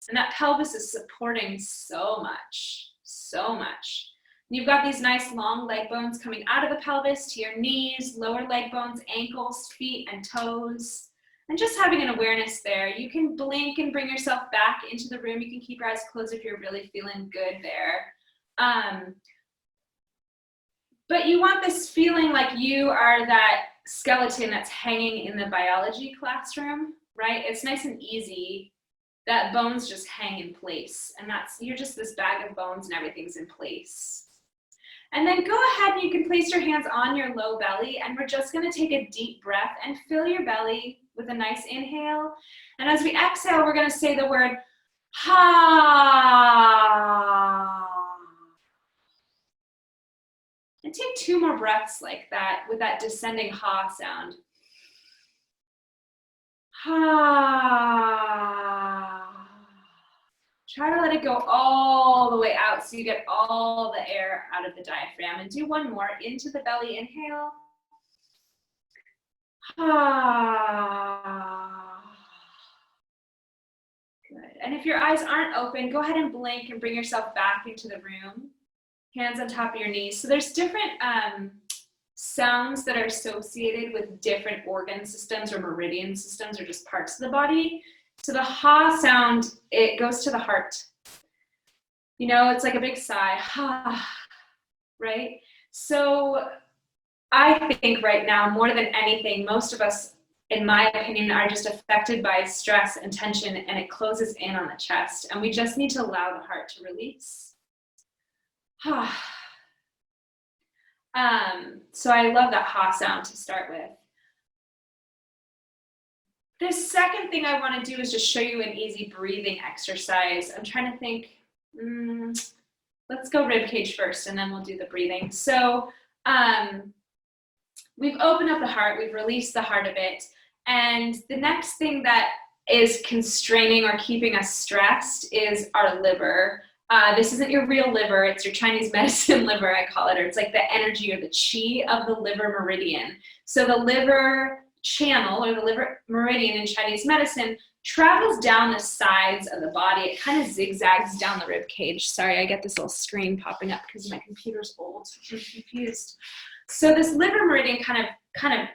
And that pelvis is supporting so much, so much. You've got these nice long leg bones coming out of the pelvis to your knees, lower leg bones, ankles, feet, and toes. And just having an awareness there. You can blink and bring yourself back into the room. You can keep your eyes closed if you're really feeling good there. But you want this feeling like you are that skeleton that's hanging in the biology classroom, right? It's nice and easy. that bones just hang in place. And you're just this bag of bones and everything's in place. And then go ahead and you can place your hands on your low belly, and we're just gonna take a deep breath and fill your belly with a nice inhale. And as we exhale, we're gonna say the word ha. And take 2 more breaths like that with that descending ha sound. Ha. Try to let it go all the way out so you get all the air out of the diaphragm. And do 1 more into the belly. Inhale. Ah. Good. And if your eyes aren't open, go ahead and blink and bring yourself back into the room. Hands on top of your knees. So there's different sounds that are associated with different organ systems or meridian systems or just parts of the body. So the ha sound, it goes to the heart. You know, it's like a big sigh, ha, right? So I think right now, more than anything, most of us, in my opinion, are just affected by stress and tension, and it closes in on the chest. And we just need to allow the heart to release. So I love that ha sound to start with. The second thing I want to do is just show you an easy breathing exercise. I'm trying to think, let's go rib cage first and then we'll do the breathing. So we've opened up the heart, we've released the heart a bit, and the next thing that is constraining or keeping us stressed is our liver. This isn't your real liver, it's your Chinese medicine liver, I call it, or it's like the energy or the qi of the liver meridian. So the liver channel or the liver meridian in Chinese medicine travels down the sides of the body. It kind of zigzags down the rib cage. Sorry, I get this little screen popping up because my computer's old, so I'm confused. So this liver meridian kind of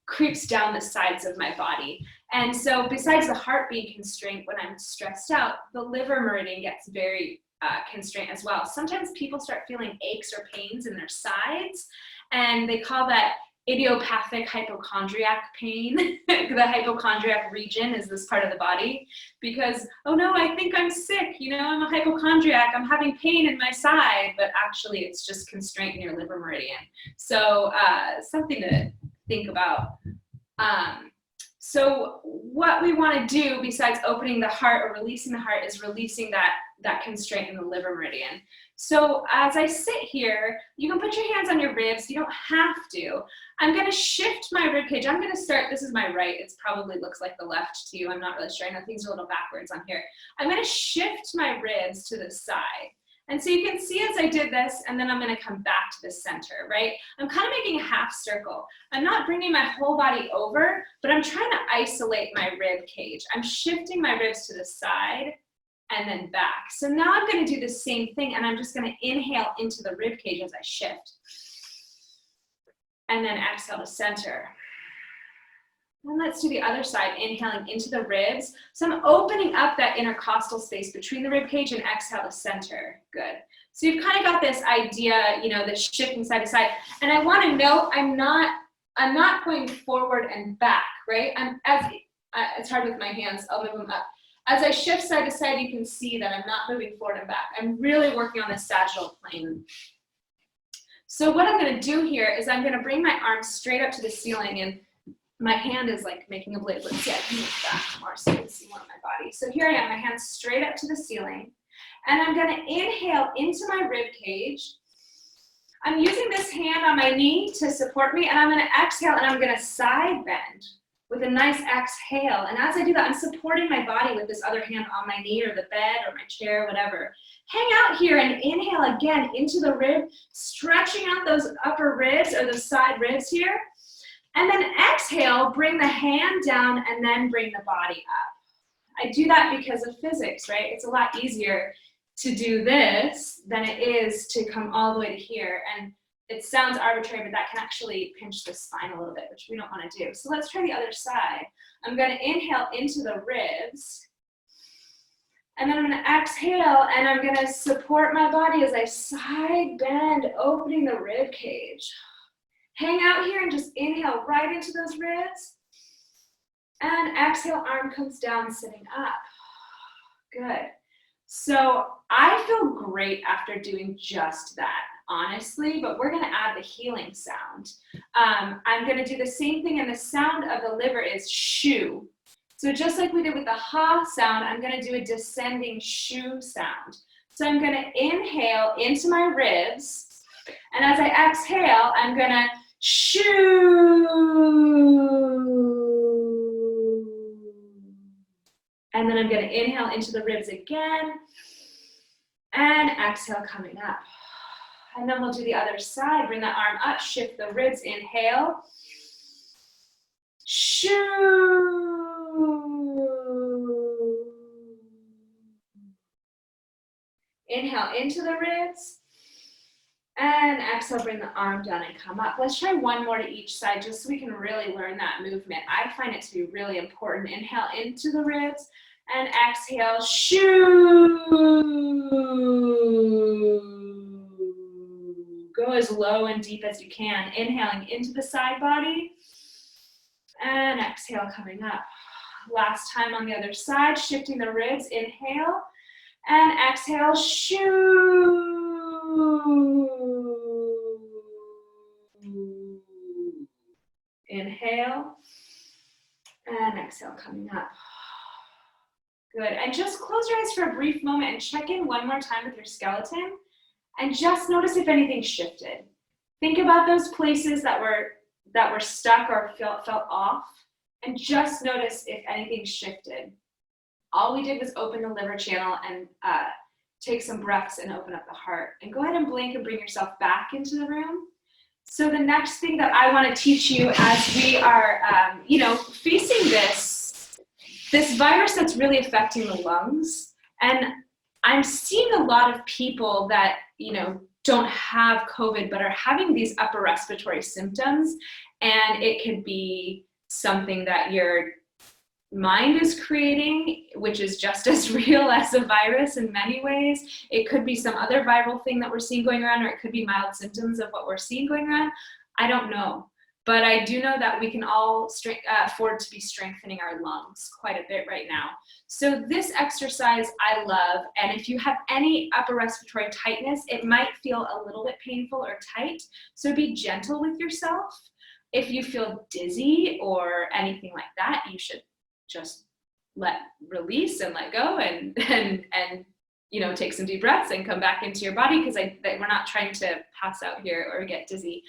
creeps down the sides of my body. And so besides the heart being constrained when I'm stressed out, the liver meridian gets very constrained as well. Sometimes people start feeling aches or pains in their sides, and they call that idiopathic hypochondriac pain. The hypochondriac region is this part of the body because, oh no, I think I'm sick, you know, I'm a hypochondriac, I'm having pain in my side, but actually it's just constraint in your liver meridian. So something to think about. So what we want to do besides opening the heart or releasing the heart is releasing that constraint in the liver meridian. So as I sit here, you can put your hands on your ribs. You don't have to. I'm going to shift my rib cage. I'm going to start, this is my right. It probably looks like the left to you. I'm not really sure. I know things are a little backwards on here. I'm going to shift my ribs to the side. And so you can see as I did this, and then I'm going to come back to the center, right? I'm kind of making a half circle. I'm not bringing my whole body over, but I'm trying to isolate my rib cage. I'm shifting my ribs to the side and then back. So now I'm going to do the same thing, and I'm just going to inhale into the rib cage as I shift. And then exhale to center. And let's do the other side, inhaling into the ribs. So I'm opening up that intercostal space between the rib cage and exhale to center. Good. So you've kind of got this idea, you know, that's shifting side to side. And I want to note, I'm not going forward and back, right? It's hard with my hands, I'll move them up. As I shift side to side, you can see that I'm not moving forward and back. I'm really working on the sagittal plane. So what I'm going to do here is I'm going to bring my arms straight up to the ceiling, and my hand is like making a blade. Let's see, I can move back more so you can see more of my body. So here I am, my hand straight up to the ceiling. And I'm going to inhale into my rib cage. I'm using this hand on my knee to support me, and I'm going to exhale, and I'm going to side bend with a nice exhale. And as I do that, I'm supporting my body with this other hand on my knee or the bed or my chair, whatever. Hang out here and inhale again into the rib, stretching out those upper ribs or those side ribs here. And then exhale, bring the hand down and then bring the body up. I do that because of physics, right? It's a lot easier to do this than it is to come all the way to here. And it sounds arbitrary, but that can actually pinch the spine a little bit, which we don't want to do. So let's try the other side. I'm going to inhale into the ribs. And then I'm going to exhale, and I'm going to support my body as I side bend, opening the rib cage. Hang out here and just inhale right into those ribs. And exhale, arm comes down, sitting up. Good. So I feel great after doing just that, honestly, but we're going to add the healing sound. I'm going to do the same thing, and the sound of the liver is shoo. So just like we did with the ha sound, I'm going to do a descending shoo sound. So I'm going to inhale into my ribs, and as I exhale, I'm going to shoo. And then I'm going to inhale into the ribs again, and exhale coming up. And then we'll do the other side. Bring that arm up, shift the ribs, inhale. Shoo. Inhale into the ribs, and exhale, bring the arm down and come up. Let's try one more to each side just so we can really learn that movement. I find it to be really important. Inhale into the ribs, and exhale, shoo. Go as low and deep as you can. Inhaling into the side body, and exhale, coming up. Last time on the other side, shifting the ribs, inhale, and exhale, shoo. Inhale, and exhale, coming up. Good, and just close your eyes for a brief moment and check in one more time with your skeleton, and just notice if anything shifted. Think about those places that were stuck or felt off, and just notice if anything shifted. All we did was open the liver channel and take some breaths and open up the heart. And go ahead and blink and bring yourself back into the room. So the next thing that I want to teach you as we are, facing this virus that's really affecting the lungs, and I'm seeing a lot of people that, don't have COVID, but are having these upper respiratory symptoms, and it could be something that your mind is creating, which is just as real as a virus in many ways. It could be some other viral thing that we're seeing going around, or it could be mild symptoms of what we're seeing going around. I don't know. But I do know that we can all afford to be strengthening our lungs quite a bit right now. So this exercise I love, and if you have any upper respiratory tightness, it might feel a little bit painful or tight, so be gentle with yourself. If you feel dizzy or anything like that, you should just release and let go and take some deep breaths and come back into your body, because we're not trying to pass out here or get dizzy.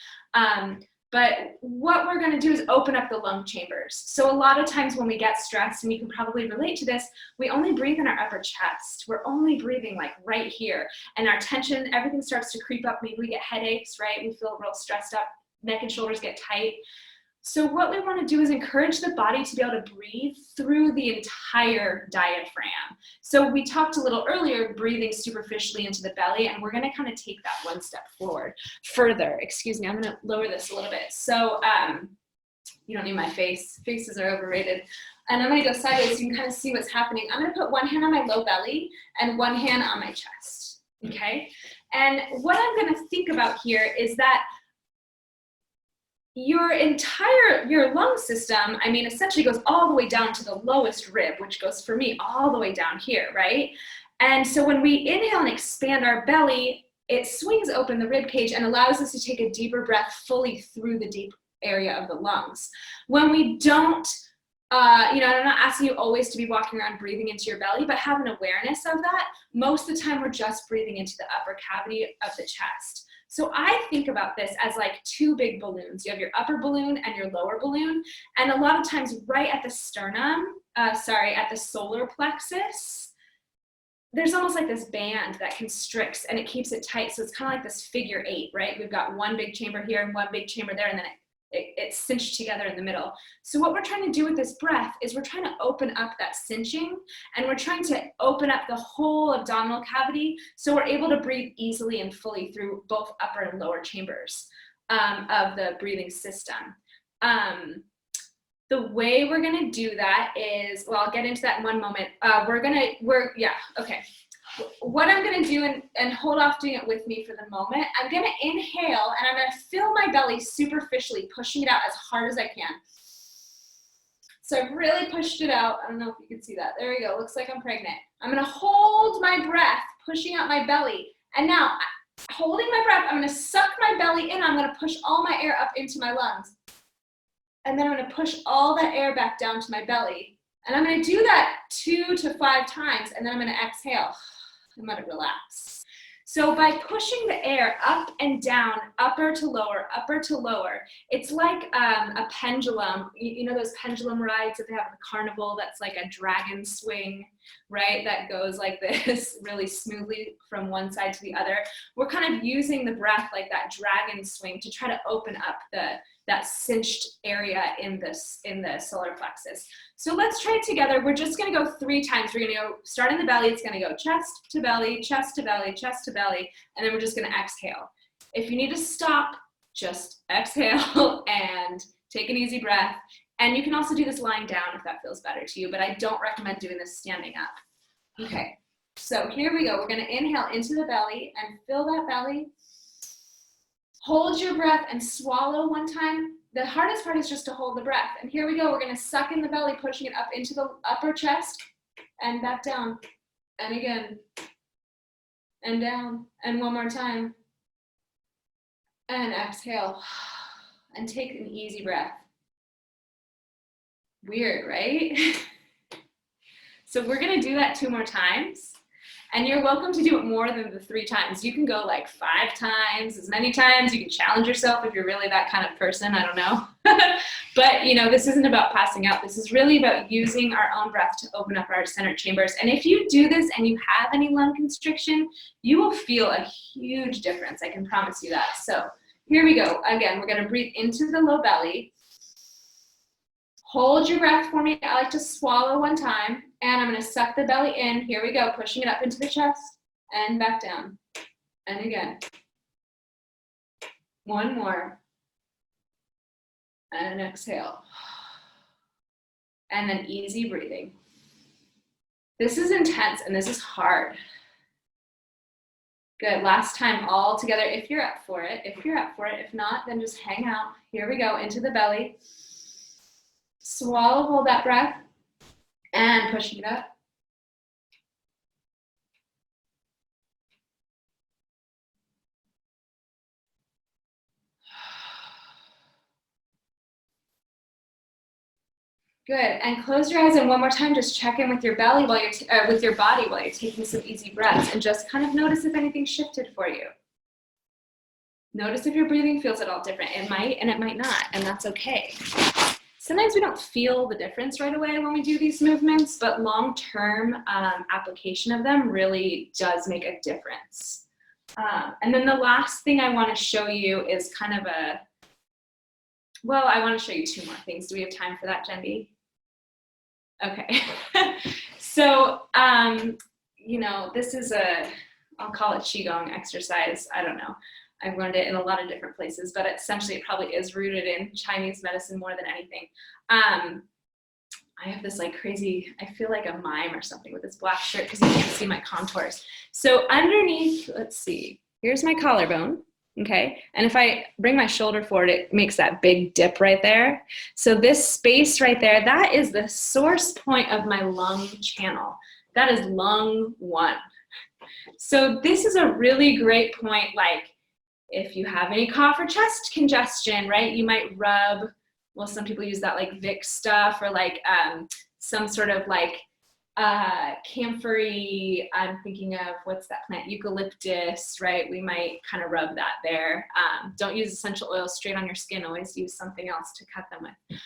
But what we're going to do is open up the lung chambers. So a lot of times when we get stressed, and you can probably relate to this, we only breathe in our upper chest. We're only breathing like right here, and our tension, everything starts to creep up. Maybe we get headaches, right? We feel real stressed up, neck and shoulders get tight. So what we want to do is encourage the body to be able to breathe through the entire diaphragm. So we talked a little earlier, breathing superficially into the belly, and we're going to kind of take that one step further. Excuse me, I'm going to lower this a little bit. So you don't need my face. Faces are overrated. And I'm going to go sideways so you can kind of see what's happening. I'm going to put one hand on my low belly and one hand on my chest, okay? And what I'm going to think about here is that your lung system, essentially goes all the way down to the lowest rib, which goes for me all the way down here, right? And so when we inhale and expand our belly, it swings open the rib cage and allows us to take a deeper breath fully through the deep area of the lungs. When we don't, I'm not asking you always to be walking around breathing into your belly, but have an awareness of that. Most of the time, we're just breathing into the upper cavity of the chest. So I think about this as like two big balloons. You have your upper balloon and your lower balloon. And a lot of times right at the sternum, at the solar plexus, there's almost like this band that constricts and it keeps it tight. So it's kind of like this figure 8, right? We've got one big chamber here and one big chamber there, and then it's cinched together in the middle. So what we're trying to do with this breath is we're trying to open up that cinching, and we're trying to open up the whole abdominal cavity so we're able to breathe easily and fully through both upper and lower chambers of the breathing system. The way we're gonna do that is, well, I'll get into that in one moment. What I'm gonna do, and hold off doing it with me for the moment, I'm gonna inhale and I'm gonna fill my belly superficially, pushing it out as hard as I can. So I've really pushed it out. I don't know if you can see that. There we go. Looks like I'm pregnant. I'm going to hold my breath, pushing out my belly. And now, holding my breath, I'm going to suck my belly in. I'm going to push all my air up into my lungs. And then I'm going to push all that air back down to my belly. And I'm going to do that 2 to 5 times. And then I'm going to exhale and let it relax. So by pushing the air up and down, upper to lower, it's like a pendulum. You know those pendulum rides that they have at the carnival that's like a dragon swing, right? That goes like this really smoothly from one side to the other. We're kind of using the breath like that dragon swing to try to open up that cinched area in the solar plexus. So let's try it together. We're just going to go 3 times. We're going to go start in the belly. It's going to go chest to belly, chest to belly, chest to belly, and then we're just going to exhale. If you need to stop, just exhale and take an easy breath. And you can also do this lying down if that feels better to you, but I don't recommend doing this standing up. Okay, so here we go. We're going to inhale into the belly and fill that belly. Hold your breath and swallow 1 time. The hardest part is just to hold the breath. And here we go. We're going to suck in the belly, pushing it up into the upper chest and back down. And again. And down. And 1 more time. And exhale. And take an easy breath. Weird, right? So we're going to do that 2 more times. And you're welcome to do it more than the 3 times. You can go like 5 times, as many times. You can challenge yourself if you're really that kind of person. I don't know. But, you know, this isn't about passing out. This is really about using our own breath to open up our center chambers. And if you do this and you have any lung constriction, you will feel a huge difference. I can promise you that. So here we go. Again, we're going to breathe into the low belly. Hold your breath for me. I like to swallow 1 time. And I'm going to suck the belly in. Here we go. Pushing it up into the chest and back down. And again. 1 more. And exhale. And then easy breathing. This is intense and this is hard. Good. Last time all together if you're up for it. If not, then just hang out. Here we go. Into the belly. Swallow, hold that breath. And pushing it up. Good. And close your eyes, and 1 more time, just check in with your belly while you're with your body while you're taking some easy breaths, and just kind of notice if anything shifted for you. Notice if your breathing feels at all different. It might, and it might not, and that's okay. Sometimes we don't feel the difference right away when we do these movements, but long-term application of them really does make a difference. And then the last thing I want to show you is kind of I want to show you 2 more things. Do we have time for that, Jendi? Okay. So, you know, this is I'll call it qigong exercise. I don't know. I've learned it in a lot of different places, but essentially it probably is rooted in Chinese medicine more than anything. I have this like crazy, I feel like a mime or something with this black shirt because you can't see my contours. So underneath, let's see, here's my collarbone, okay? And if I bring my shoulder forward, it makes that big dip right there. So this space right there, that is the source point of my lung channel. That is lung 1. So this is a really great point, like, if you have any cough or chest congestion, right, you might rub, well, some people use that like Vicks stuff or like some sort of like camphor-y, I'm thinking of, what's that plant, eucalyptus, right? We might kind of rub that there. Don't use essential oils straight on your skin, always use something else to cut them with.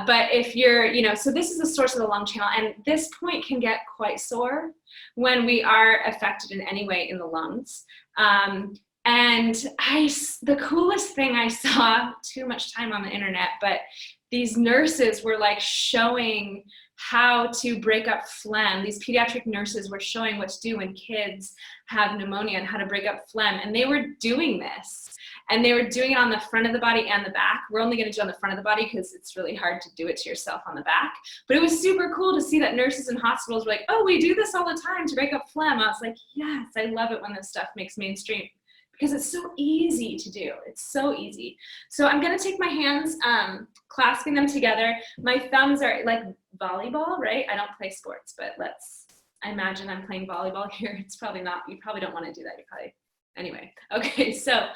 But if you're, you know, so this is the source of the lung channel, and this point can get quite sore when we are affected in any way in the lungs. And the coolest thing I saw, too much time on the internet, but these nurses were like showing how to break up phlegm. These pediatric nurses were showing what to do when kids have pneumonia and how to break up phlegm. And they were doing this. And they were doing it on the front of the body and the back. We're only going to do it on the front of the body because it's really hard to do it to yourself on the back. But it was super cool to see that nurses in hospitals were like, oh, we do this all the time to break up phlegm. I was like, yes, I love it when this stuff makes mainstream. because it's so easy to do. It's so easy. So I'm gonna take my hands, clasping them together. My thumbs are like volleyball, right? I don't play sports, but I imagine I'm playing volleyball here. It's probably not, you probably don't wanna do that. You probably, anyway. Okay, so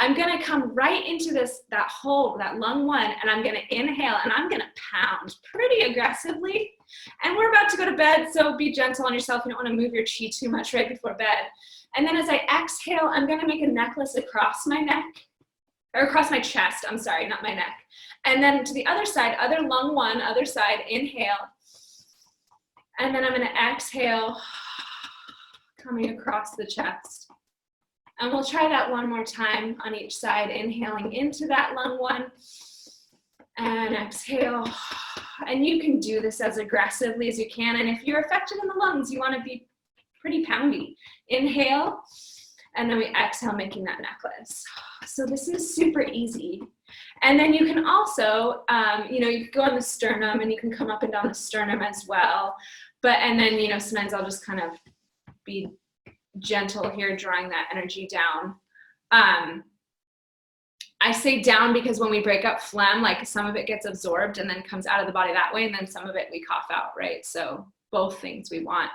I'm gonna come right into that hole, that lung 1, and I'm gonna inhale and I'm gonna pound pretty aggressively. And we're about to go to bed, so be gentle on yourself. You don't wanna move your chi too much right before bed. And then as I exhale, I'm gonna make a necklace across my neck, or across my chest, I'm sorry, not my neck. And then to the other side, other lung 1, other side, inhale. And then I'm gonna exhale, coming across the chest. And we'll try that one more time on each side, inhaling into that lung 1, and exhale. And you can do this as aggressively as you can. And if you're affected in the lungs, you wanna be pretty poundy. Inhale, and then we exhale, making that necklace. So this is super easy. And then you can also, you know, you can go on the sternum and you can come up and down the sternum as well. And then, you know, sometimes I'll just kind of be gentle here, drawing that energy down. I say down because when we break up phlegm, like some of it gets absorbed and then comes out of the body that way, and then some of it we cough out, right? So both things we want.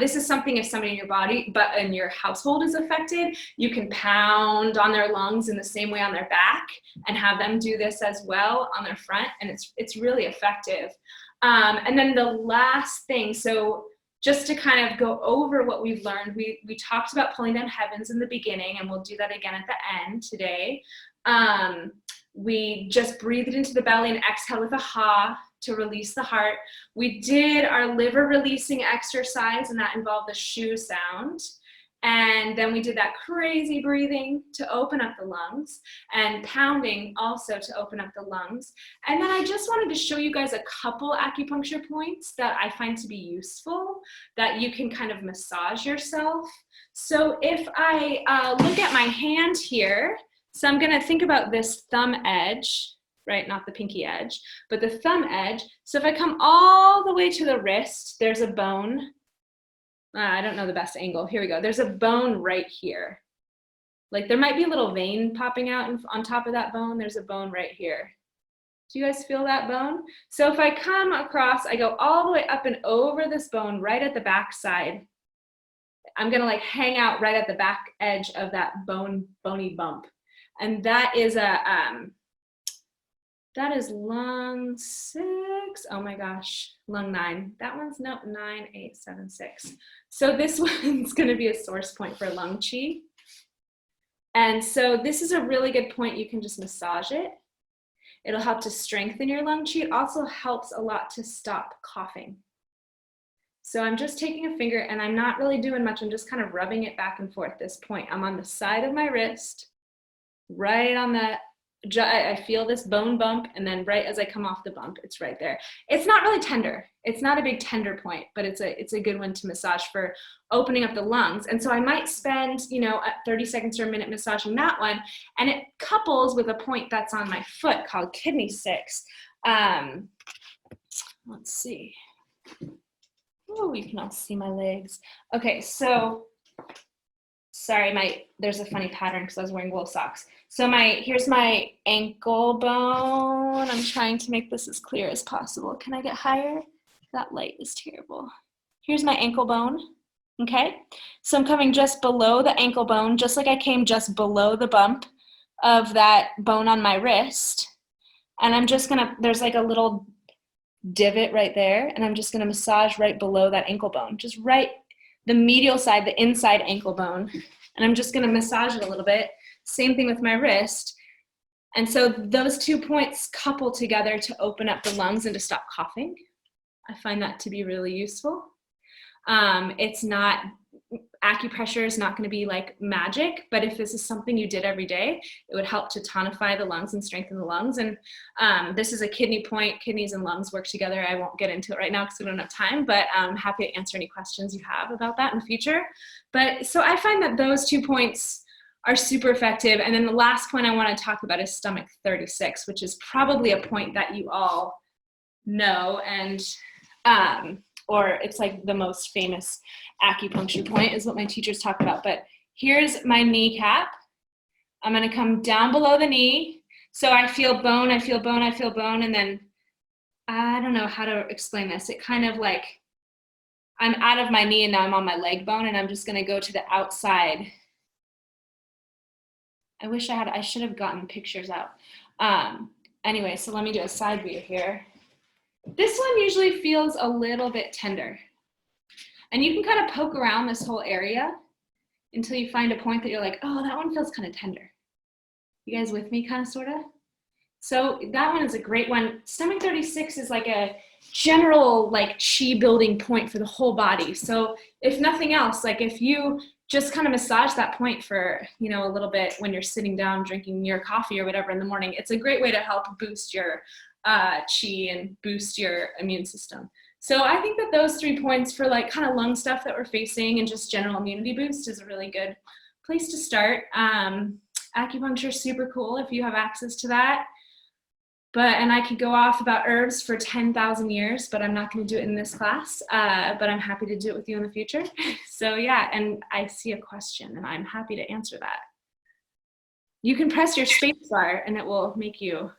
This is something if somebody in your body, but in your household is affected, you can pound on their lungs in the same way on their back and have them do this as well on their front, and it's really effective. And then the last thing, so just to kind of go over what we've learned, we talked about pulling down heavens in the beginning, and we'll do that again at the end today. We just breathed into the belly and exhale with a ha to release the heart. We did our liver releasing exercise, and that involved the shoe sound. And then we did that crazy breathing to open up the lungs, and pounding also to open up the lungs. And then I just wanted to show you guys a couple acupuncture points that I find to be useful, that you can kind of massage yourself. So if I look at my hand here, so I'm gonna think about this thumb edge, right? Not the pinky edge, but the thumb edge. So if I come all the way to the wrist, there's a bone. I don't know the best angle. Here we go. There's a bone right here. Like there might be a little vein popping out on top of that bone. There's a bone right here. Do you guys feel that bone? So if I come across, I go all the way up and over this bone right at the back side. I'm gonna like hang out right at the back edge of that bony bump. And that is that is lung 6. Oh my gosh, lung 9. That one's, no, 9, 8, 7, 6. So this one's gonna be a source point for lung chi. And so this is a really good point. You can just massage it. It'll help to strengthen your lung chi. It also helps a lot to stop coughing. So I'm just taking a finger and I'm not really doing much. I'm just kind of rubbing it back and forth. This point, I'm on the side of my wrist, right on that. I feel this bone bump, and then right as I come off the bump, it's right there. It's not really tender. It's not a big tender point, but it's a good one to massage for opening up the lungs. And so I might spend, you know, 30 seconds or a minute massaging that one, and it couples with a point that's on my foot called kidney 6. Let's see. Oh, you can all see my legs. Okay, so sorry, there's a funny pattern because I was wearing wool socks. So here's my ankle bone. I'm trying to make this as clear as possible. Can I get higher? That light is terrible. Here's my ankle bone, okay? So I'm coming just below the ankle bone, just like I came just below the bump of that bone on my wrist. And I'm just gonna, there's like a little divot right there, and I'm just gonna massage right below that ankle bone, just right the medial side, the inside ankle bone. And I'm just gonna massage it a little bit. Same thing with my wrist. And so those 2 points couple together to open up the lungs and to stop coughing. I find that to be really useful. It's not, acupressure is not gonna be like magic, but if this is something you did every day, it would help to tonify the lungs and strengthen the lungs. And this is a kidney point. Kidneys and lungs work together. I won't get into it right now because we don't have time, but I'm happy to answer any questions you have about that in the future. But so I find that those 2 points are super effective. And then the last point I want to talk about is stomach 36, which is probably a point that you all know, and or it's like the most famous acupuncture point is what my teachers talk about. But here's my kneecap. I'm going to come down below the knee. So I feel bone, I feel bone, I feel bone. And then I don't know how to explain this. It kind of like I'm out of my knee and now I'm on my leg bone and I'm just going to go to the outside. I should have gotten pictures out. Anyway, so let me do a side view here. This one usually feels a little bit tender. And you can kind of poke around this whole area until you find a point that you're like, oh, that one feels kind of tender. You guys with me, kind of, sort of? So that one is a great one. Stomach 36 is like a general like chi building point for the whole body. So if nothing else, like if you just kind of massage that point for, you know, a little bit when you're sitting down drinking your coffee or whatever in the morning, it's a great way to help boost your chi and boost your immune system. So I think that those 3 points for like kind of lung stuff that we're facing and just general immunity boost is a really good place to start. Acupuncture is super cool if you have access to that. And I could go off about herbs for 10,000 years, but I'm not going to do it in this class. But I'm happy to do it with you in the future. So yeah, and I see a question and I'm happy to answer that. You can press your space bar and it will make you.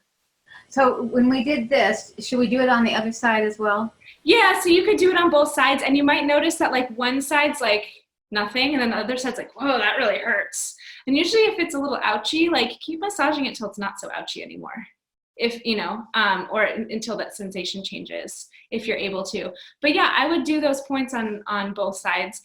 So when we did this, should we do it on the other side as well? Yeah, so you could do it on both sides and you might notice that like one side's like nothing and then the other side's like, whoa, that really hurts. And usually if it's a little ouchy, like keep massaging it till it's not so ouchy anymore. If, you know, or until that sensation changes, if you're able to. But yeah, I would do those points on both sides.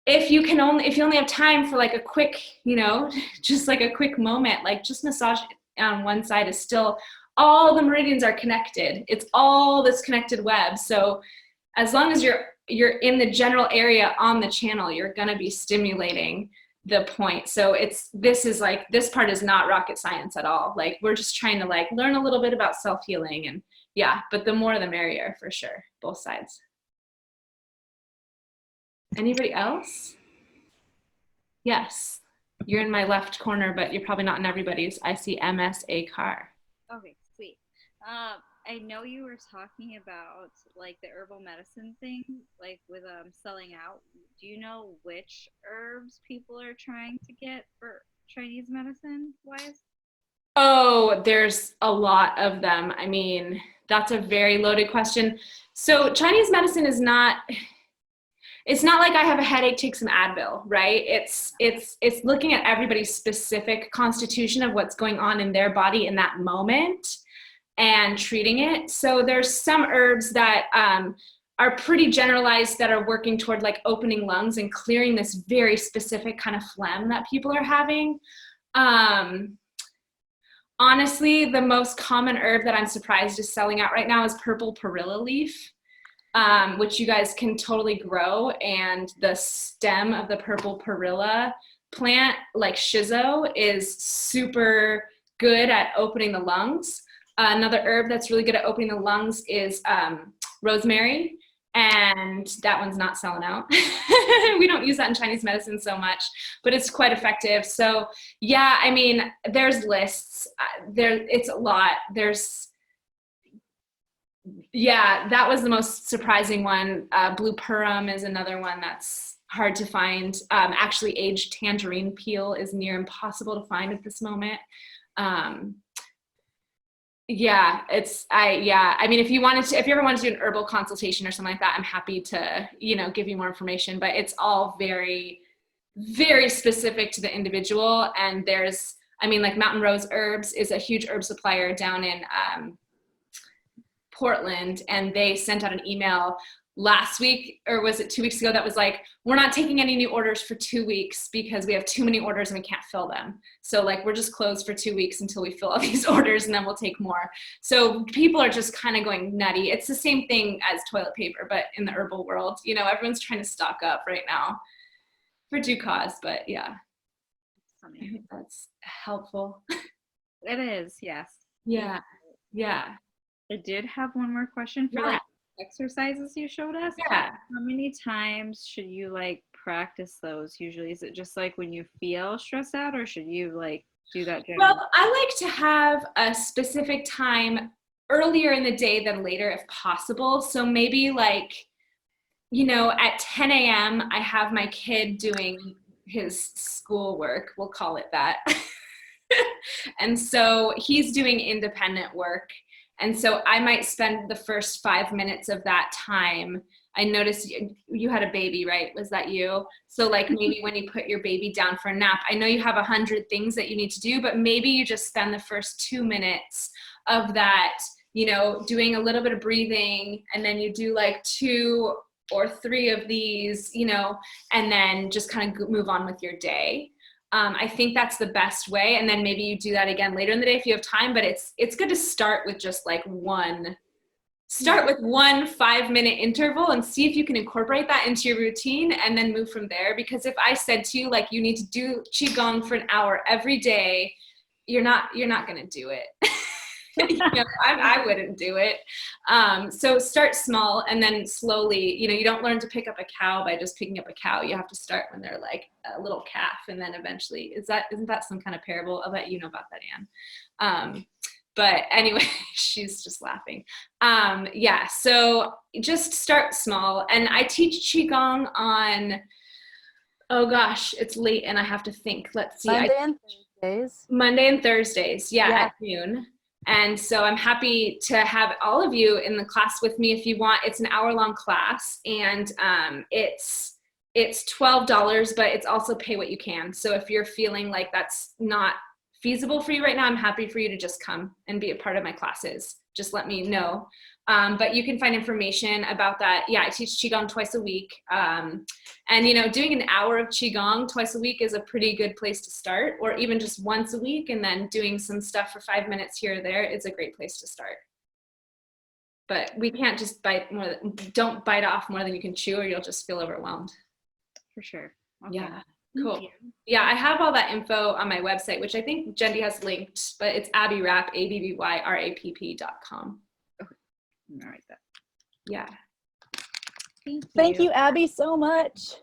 If you only have time for like a quick, you know, just like a quick moment, like just massage on one side is still, all the meridians are connected. It's all this connected web. So as long as you're in the general area on the channel, you're gonna be stimulating the point. So this part is not rocket science at all. Like we're just trying to like learn a little bit about self-healing and yeah, but the more the merrier for sure, both sides. Anybody else? Yes, you're in my left corner, but you're probably not in everybody's. I see MSA car. Okay, sweet. I know you were talking about like the herbal medicine thing, like with selling out. Do you know which herbs people are trying to get for Chinese medicine wise? Oh, there's a lot of them. I mean, that's a very loaded question. So Chinese medicine is not, it's not like I have a headache, take some Advil, right? It's looking at everybody's specific constitution of what's going on in their body in that moment and treating it. So there's some herbs that are pretty generalized that are working toward like opening lungs and clearing this very specific kind of phlegm that people are having. Honestly, the most common herb that I'm surprised is selling out right now is purple perilla leaf, which you guys can totally grow. And the stem of the purple perilla plant, like shiso, is super good at opening the lungs. Another herb that's really good at opening the lungs is rosemary, and that one's not selling out. We don't use that in Chinese medicine so much, but it's quite effective. So yeah, I mean, there's lists. It's a lot. Yeah, that was the most surprising one. Blue Purum is another one that's hard to find. Actually, aged tangerine peel is near impossible to find at this moment. Yeah, I mean, if you ever wanted to do an herbal consultation or something like that, I'm happy to, you know, give you more information, but it's all very, very specific to the individual. And I mean, like Mountain Rose Herbs is a huge herb supplier down in Portland, and they sent out an email last week, or was it 2 weeks ago, that was like, we're not taking any new orders for 2 weeks because we have too many orders and we can't fill them. So like, we're just closed for 2 weeks until we fill all these orders and then we'll take more. So people are just kind of going nutty. It's the same thing as toilet paper, but in the herbal world, you know, everyone's trying to stock up right now for due cause, but yeah. I think that's helpful. It is, yes. Yeah, yeah. I did have one more question for like exercises you showed us. Yeah. How many times should you like practice those usually? Is it just like when you feel stressed out, or should you like do that generally? Well, I like to have a specific time earlier in the day than later if possible. So maybe like, you know, at 10 a.m. I have my kid doing his schoolwork, we'll call it that. And so he's doing independent work. And so I might spend the first 5 minutes of that time. I noticed you had a baby, right? Was that you? So like maybe when you put your baby down for a nap, I know you have 100 things that you need to do, but maybe you just spend the first 2 minutes of that, you know, doing a little bit of breathing, and then you do like 2 or 3 of these, you know, and then just kind of move on with your day. I think that's the best way. And then maybe you do that again later in the day if you have time, but it's good to start with just like one 5-minute interval and see if you can incorporate that into your routine and then move from there. Because if I said to you, like, you need to do qigong for an hour every day, you're not going to do it. You know, I wouldn't do it. So start small and then slowly, you know, you don't learn to pick up a cow by just picking up a cow. You have to start when they're like a little calf, and then eventually, isn't that some kind of parable? I'll bet you know about that, Anne. But anyway, she's just laughing. Yeah, so just start small. And I teach qigong on, oh gosh, it's late and I have to think. Let's see. Monday and Thursdays. Monday and Thursdays, yeah, at noon. And so I'm happy to have all of you in the class with me if you want. It's an hour-long class, and it's $12, but it's also pay what you can. So if you're feeling like that's not feasible for you right now, I'm happy for you to just come and be a part of my classes. Just let me know. But you can find information about that. Yeah, I teach qigong twice a week. And you know, doing an hour of qigong twice a week is a pretty good place to start, or even just once a week, and then doing some stuff for 5 minutes here or there is a great place to start. But we can't just don't bite off more than you can chew, or you'll just feel overwhelmed. For sure. Okay. Yeah. Cool. Yeah, I have all that info on my website, which I think Jendi has linked, but it's abbyrapp, ABBYRAPP.com. Okay. All right. Yeah. Thank you, Abby, so much.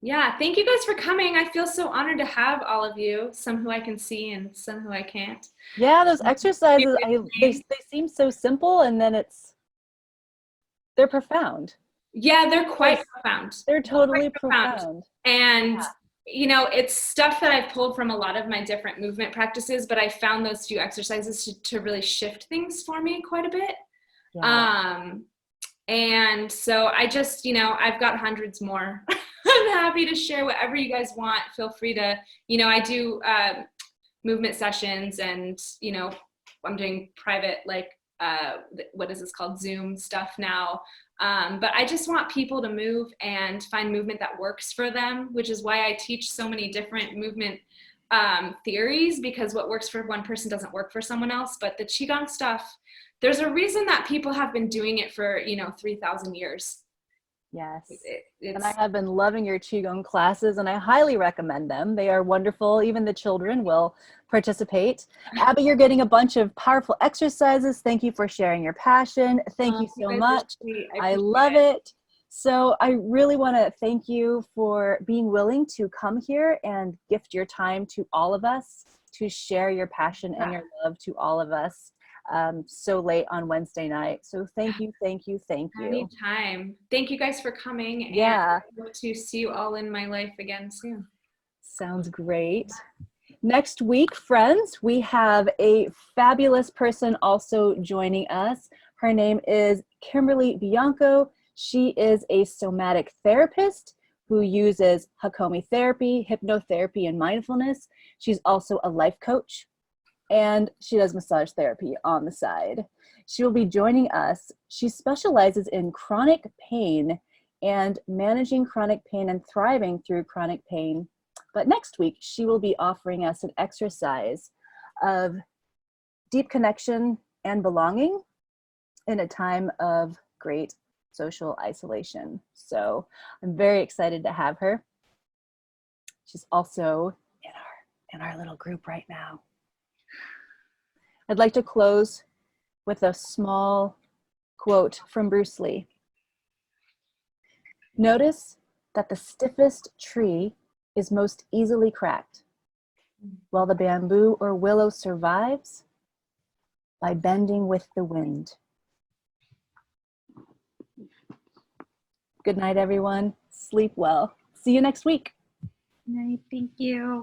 Yeah, thank you guys for coming. I feel so honored to have all of you, some who I can see and some who I can't. Yeah, those exercises, they seem so simple, and then they're profound. Yeah, they're quite profound. They're totally profound. And, you know, it's stuff that I've pulled from a lot of my different movement practices, but I found those few exercises to really shift things for me quite a bit. Yeah. And so I just, you know, I've got hundreds more. I'm happy to share whatever you guys want. Feel free to, you know, I do movement sessions, and, you know, I'm doing private, like, what is this called? Zoom stuff now. But I just want people to move and find movement that works for them, which is why I teach so many different movement theories, because what works for one person doesn't work for someone else. But the qigong stuff, there's a reason that people have been doing it for, you know, 3,000 years. Yes. And I have been loving your qigong classes, and I highly recommend them. They are wonderful. Even the children will participate. Abby, you're getting a bunch of powerful exercises. Thank you for sharing your passion. Thank you so much. I love it. So I really want to thank you for being willing to come here and gift your time to all of us, to share your passion and your love to all of us so late on Wednesday night. So thank you, thank you, thank you. Anytime. Thank you guys for coming. Yeah. And I hope to see you all in my life again soon. Sounds great. Next week, friends, we have a fabulous person also joining us. Her name is Kimberly Bianco. She is a somatic therapist who uses Hakomi therapy, hypnotherapy, and mindfulness. She's also a life coach, and she does massage therapy on the side. She will be joining us. She specializes in chronic pain and managing chronic pain and thriving through chronic pain. But next week, she will be offering us an exercise of deep connection and belonging in a time of great social isolation. So I'm very excited to have her. She's also in our little group right now. I'd like to close with a small quote from Bruce Lee. Notice that the stiffest tree is most easily cracked, while the bamboo or willow survives by bending with the wind. Good night, everyone. Sleep well. See you next week. Night. Thank you.